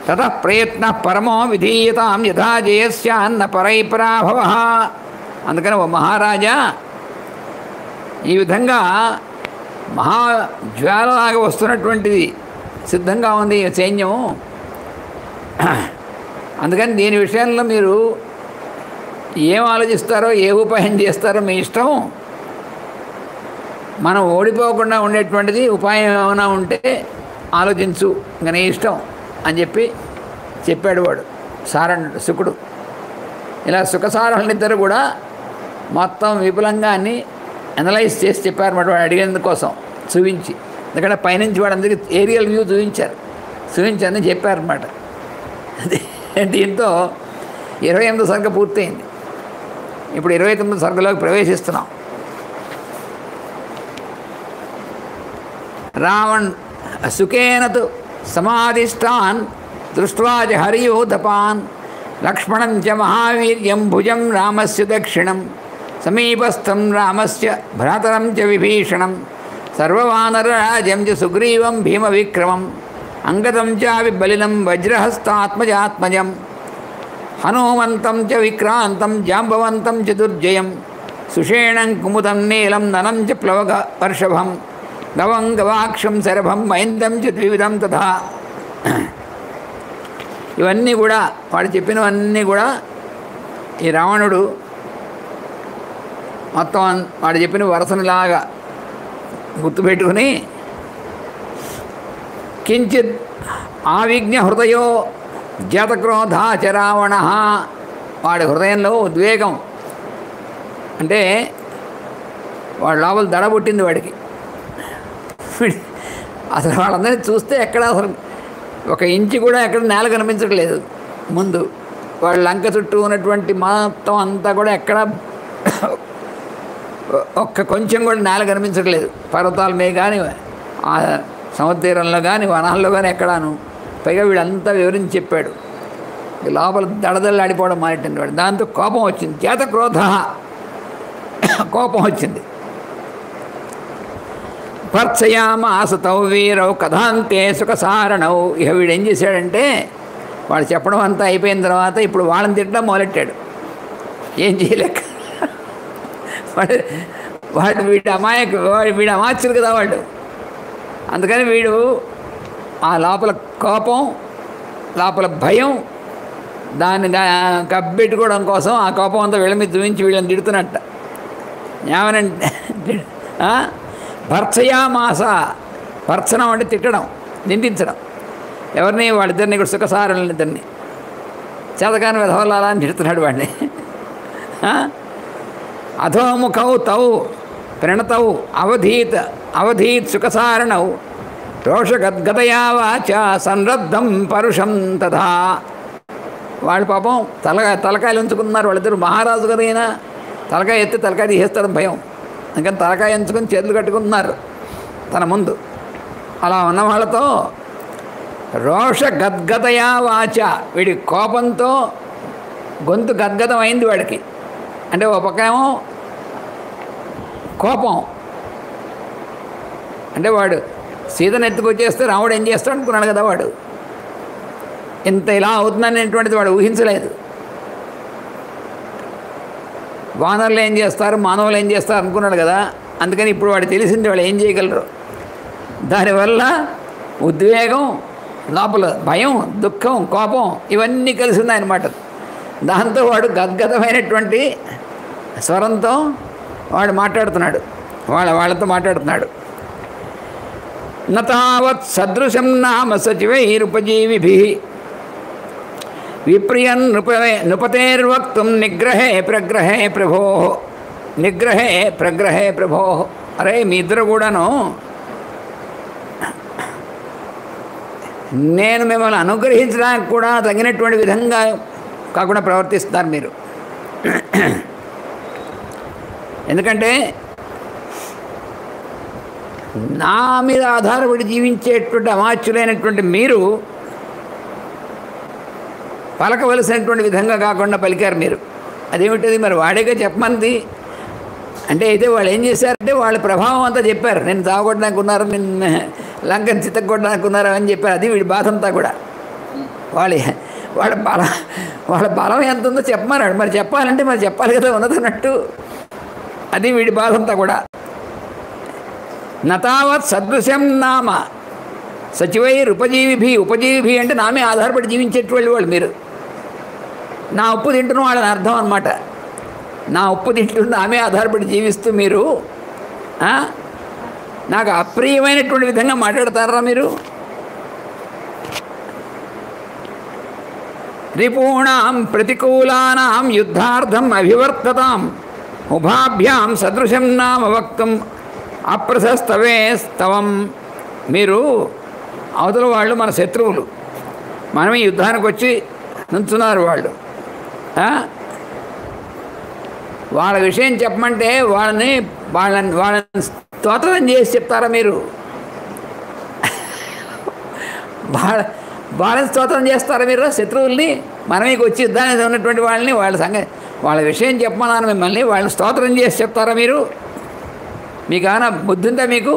తతః ప్రయత్న పరమో విధీయతాం యథా జయస్యాన్న పరైపరాభవ. అందుకని ఓ మహారాజా, ఈ విధంగా మహాజ్వాలలాగా వస్తున్నటువంటిది సిద్ధంగా ఉంది ఈ సైన్యం. అందుకని దీని విషయంలో మీరు ఏం ఆలోచిస్తారో, ఏ ఉపాయం చేస్తారో మీ ఇష్టం. మనం ఓడిపోకుండా ఉండేటువంటిది ఉపాయం ఏమైనా ఉంటే ఆలోచించు, ఇంకా నీ ఇష్టం అని చెప్పాడు వాడు శుకుడు. ఇలా సుఖసారులిద్దరు కూడా మొత్తం విపులంగా అన్ని అనలైజ్ చేసి చెప్పారన్నమాట వాడు అడిగేందుకోసం చూపించి. ఎందుకంటే పైనుంచి వాడు అందరికీ ఏరియల్ వ్యూ చూపించని చెప్పారన్నమాట. దీంతో 28వ సర్గ పూర్తయింది. ఇప్పుడు 29వ సర్గలోకి ప్రవేశిస్తున్నాం. రావణ్ సుఖేనతు సమాధిష్టాన్ దృష్ట్వా చ హరియోధపాన్ లక్ష్మణం చ మహావీర్యం భుజం రామస్య దక్షిణం సమీపస్థం రామస్య భ్రాతరం చ విభీషణం సర్వవానరరాజ్యం చ సుగ్రీవం భీమవిక్రమం అంగదం చాపి బలినం వజ్రహస్తాత్మజాత్మజం హనుమంతం చ విక్రాంతం జాంబవంతం చ దుర్జయం సుషేణం కుముదం నీలం ననం చ ప్లవగ వర్షభం గవం గవాక్షం శరభం మైందం చ ద్వివిధం తథా. ఇవన్నీ కూడా వాడు చెప్పినవన్నీ కూడా ఈ రావణుడు మొత్తం వాడు చెప్పిన వరసనిలాగా గుర్తుపెట్టుకుని కించిత్ ఆవిజ్ఞ హృదయో జాతక్రోధాచ రావణ, వాడి హృదయంలో ఉద్వేగం అంటే వాడు లోపల దడ పుట్టింది వాడికి. అసలు వాళ్ళందరినీ చూస్తే ఎక్కడ అసలు ఒక ఇంచు కూడా ఎక్కడ నేల కనిపించట్లేదు. ముందు వాళ్ళ లంక చుట్టూ ఉన్నటువంటి మొత్తం అంతా కూడా ఎక్కడ కొంచెం కూడా నేల కనిపించట్లేదు. పర్వతాల మీద కానీ ఆ సముద్ర తీరంలో కానీ వనాల్లో కానీ ఎక్కడాను. పైగా వీడంతా వివరించి చెప్పాడు. లోపల దడదల్లాడిపోవడం మానేటండి వాడు. దాంతో కోపం వచ్చింది. చేత క్రోధ, కోపం వచ్చింది. పర్చయామాసతౌ వీరౌ కథాంతే సుఖసారణౌ. ఇక వీడు ఏం చేశాడంటే వాడు చెప్పడం అంతా అయిపోయిన తర్వాత ఇప్పుడు వాళ్ళని తిట్టడం మొదలెట్టాడు. ఏం చేయలేక వాడు వీడు అమాత్యులు కదా వాడు. అందుకని వీడు ఆ లోపల కోపం, లోపల భయం, దాన్ని కప్పెట్టుకోవడం కోసం ఆ కోపం అంతా వీళ్ళ మీద చూపించి వీళ్ళని తిడుతున్నట్ట. ఏమనంటే భర్చయామాస, భర్చనం అంటే తిట్టడం, నిందించడం. ఎవరిని? వాళ్ళిద్దరిని కూడా సుఖసారులిద్దరిని చేతకాని విధవలాలా అని తిడుతున్నాడు వాడిని. అధోముఖౌ తౌ ప్రణతౌ అవధీత్ సుఖసారణౌ రోషగద్గదయా వాచ సంరబ్ధం పరుషం తథా. వాళ్ళు పాపం తలకాయలు ఉంచుకున్నారు. వాళ్ళిద్దరు మహారాజు కదైనా తలకాయ ఎత్తి తలకాయ తీసేస్తాడు భయం. అందుకని తలకాయ ఎంచుకొని చేతులు కట్టుకున్నారు తన ముందు. అలా ఉన్న వాళ్ళతో రోష గద్గదయా వాచ, వీడి కోపంతో గొంతు గద్గదం అయింది వాడికి. అంటే ఒక పక్కనేమో కోపం, అంటే వాడు సీతను ఎత్తుకొచ్చేస్తే రాముడు ఏం చేస్తాడు అనుకున్నాడు కదా వాడు. ఇంత ఇలా అవుతుందనేటువంటిది వాడు ఊహించలేదు. వానరులు ఏం చేస్తారు, మానవులు ఏం చేస్తారు అనుకున్నాడు కదా. అందుకని ఇప్పుడు వాడు తెలిసింది వాళ్ళు ఏం చేయగలరు. దానివల్ల ఉద్వేగం, లోపల భయం, దుఃఖం, కోపం ఇవన్నీ కలిసి ఉన్నాయన్నమాట. దాంతో వాడు గద్గదమైనటువంటి స్వరంతో వాడు మాట్లాడుతున్నాడు, వాళ్ళతో మాట్లాడుతున్నాడు. నతావత్ సదృశం నామ సచివైరుపజీవిభిః విప్రియన్ నృపతేర్వక్తుం నిగ్రహే ప్రగ్రహే ప్రభో. అరే మీ ఇద్దరు కూడాను నేను మిమ్మల్ని అనుగ్రహించడానికి కూడా తగినటువంటి విధంగా కాకుండా ప్రవర్తిస్తున్నారు మీరు. ఎందుకంటే నా మీద ఆధారపడి జీవించేటువంటి అమాత్యులైనటువంటి మీరు పలకవలసినటువంటి విధంగా కాకుండా పలికారు మీరు. అదేమిటది? మరి వాడేగా చెప్పమంది. అంటే అయితే వాళ్ళు ఏం చేశారంటే వాళ్ళ ప్రభావం అంతా చెప్పారు. నేను తాగొట్టడానికి ఉన్నారు, నేను లంకని చిత్తగొట్టడానికి ఉన్నారు అని చెప్పారు. అది వీడి బాధ అంతా కూడా. వాళ్ళ బలం ఎంత ఉందో చెప్పమన్నాడు. మరి చెప్పాలంటే మరి చెప్పాలి కదా ఉన్నదన్నట్టు. అది వీడి బాధ అంతా కూడా. నతావత్ సదృశం నామ సచివైర్ ఉపజీవిభి. ఉపజీవిభి అంటే నామే ఆధారపడి జీవించేటువంటి వాళ్ళు మీరు. నా ఉప్పు తింటున్న వాళ్ళని అర్థం అన్నమాట. నా ఉప్పు తింటున్న నామే ఆధారపడి జీవిస్తూ మీరు నాకు అప్రియమైనటువంటి విధంగా మాట్లాడతారా మీరు? రిపూణాం ప్రతికూలానాం యుద్ధార్థం అభివర్తతాం ఉభాభ్యాం సదృశం నామ వక్తం అప్రశస్తవే స్తవం. మీరు అవతల వాళ్ళు మన శత్రువులు, మనమే యుద్ధానికి వచ్చి నుంచున్నారు వాళ్ళు. వాళ్ళ విషయం చెప్పమంటే వాళ్ళని స్తోత్రం చేసి చెప్తారా మీరు? వాళ్ళని స్తోత్రం చేస్తారా మీరు? శత్రువుల్ని మనమేకి వచ్చి యుద్ధానికి ఉన్నటువంటి వాళ్ళని వాళ్ళ విషయం చెప్పమన్నాను మిమ్మల్ని, వాళ్ళని స్తోత్రం చేసి చెప్తారా మీరు? మీకు ఏమైనా బుద్ధి ఉందా మీకు?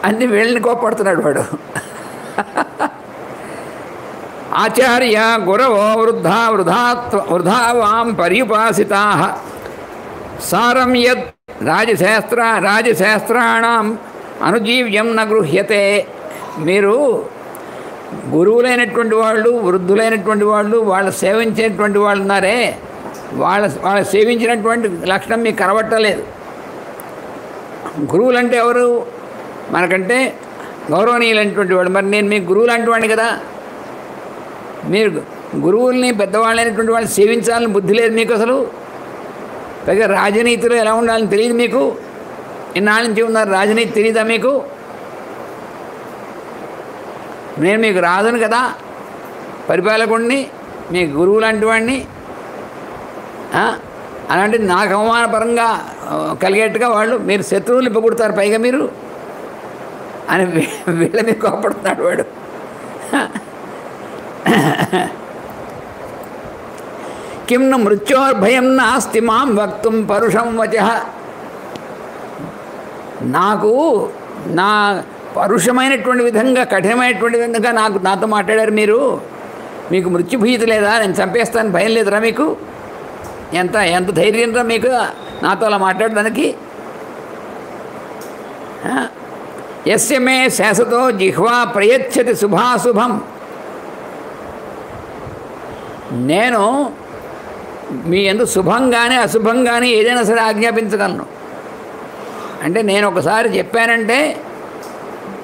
అన్ని వీళ్ళని కోప్పడుతున్నాడు వాడు. ఆచార్య గురవో వృధావాం పర్యుపాసితా సారం యత్ రాజశాస్త్రాణం అనుజీవ్యం న గృహ్యతే. మీరు గురువులైనటువంటి వాళ్ళు, వృద్ధులైనటువంటి వాళ్ళు, వాళ్ళు సేవించేటువంటి వాళ్ళు ఉన్నారే, వాళ్ళ సేవించినటువంటి లక్షణం మీకు కనబట్టలేదు. గురువులంటే ఎవరు? మనకంటే గౌరవనీయులైనటువంటి వాడు. మరి నేను మీకు గురువులు అంటువాడిని కదా. మీరు గురువుల్ని, పెద్దవాళ్ళైనటువంటి వాళ్ళు సేవించాలని బుద్ధి లేదు మీకు అసలు. పైగా రాజనీతిలో ఎలా ఉండాలని తెలియదు మీకు. ఇన్నాళ్ళ నుంచి ఉన్నారు, రాజనీతి తెలియదా మీకు? నేను మీకు రాజును కదా, పరిపాలకుడిని, మీకు గురువు లాంటి వాడిని. అలాంటిది నాకు అవమానపరంగా కలిగేట్టుగా వాళ్ళు మీరు శత్రువులు పొగుడతారు పైగా మీరు అని వీళ్ళ మీద కోపడుతున్నాడు వాడు. కిం న మృత్యోర్భయం నాస్తి మాం వక్తుం పరుషం వచః. నాకు నా పరుషమైనటువంటి విధంగా, కఠినమైనటువంటి విధంగా నాతో మాట్లాడారు మీరు. మీకు మృత్యుభీతి లేదా? నేను చంపేస్తాను భయం లేదురా మీకు? ఎంత ధైర్యం రా మీకు నాతో అలా మాట్లాడడానికి? యస్య మే శాసతో జిహ్వా ప్రయచ్చతి శుభాశుభం. నేను మీ యందు శుభంగానే అశుభంగానే ఏదైనా సరే ఆజ్ఞాపించగలను. అంటే నేను ఒకసారి చెప్పానంటే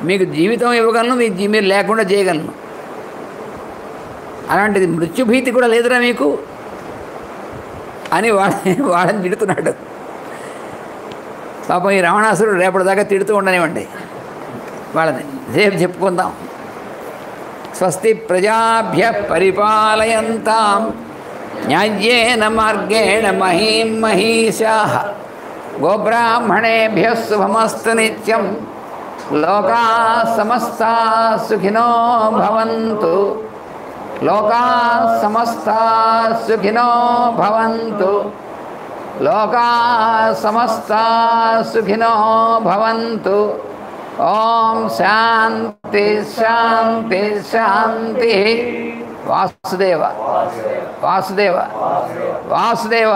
మీకు జీవితం ఇవ్వగలను, మీరు లేకుండా చేయగలను. అలాంటిది మృత్యుభీతి కూడా లేదురా మీకు అని వాళ్ళని తిడుతున్నాడు. పాపం ఈ రావణాసురుడు రేపటిదాకా తిడుతూ ఉండనివ్వండి వాళ్ళని, రేపు చెప్పుకుందాం. స్వస్తి ప్రజాభ్య పరిపాలయంతాం న్యాయ్యేన మార్గేణ మహీం మహీషాః గోబ్రాహ్మణేభ్యః శుభమస్తు నిత్యం. లోకాః సమస్తాః సుఖినో భవంతు. లోకాః సమస్తాః సుఖినో భవంతు. లోకాః సమస్తాః సుఖినో భవంతు. ఓం శాంతి శాంతి శాంతి. వాసుదేవ వాసుదేవ వాసుదేవ.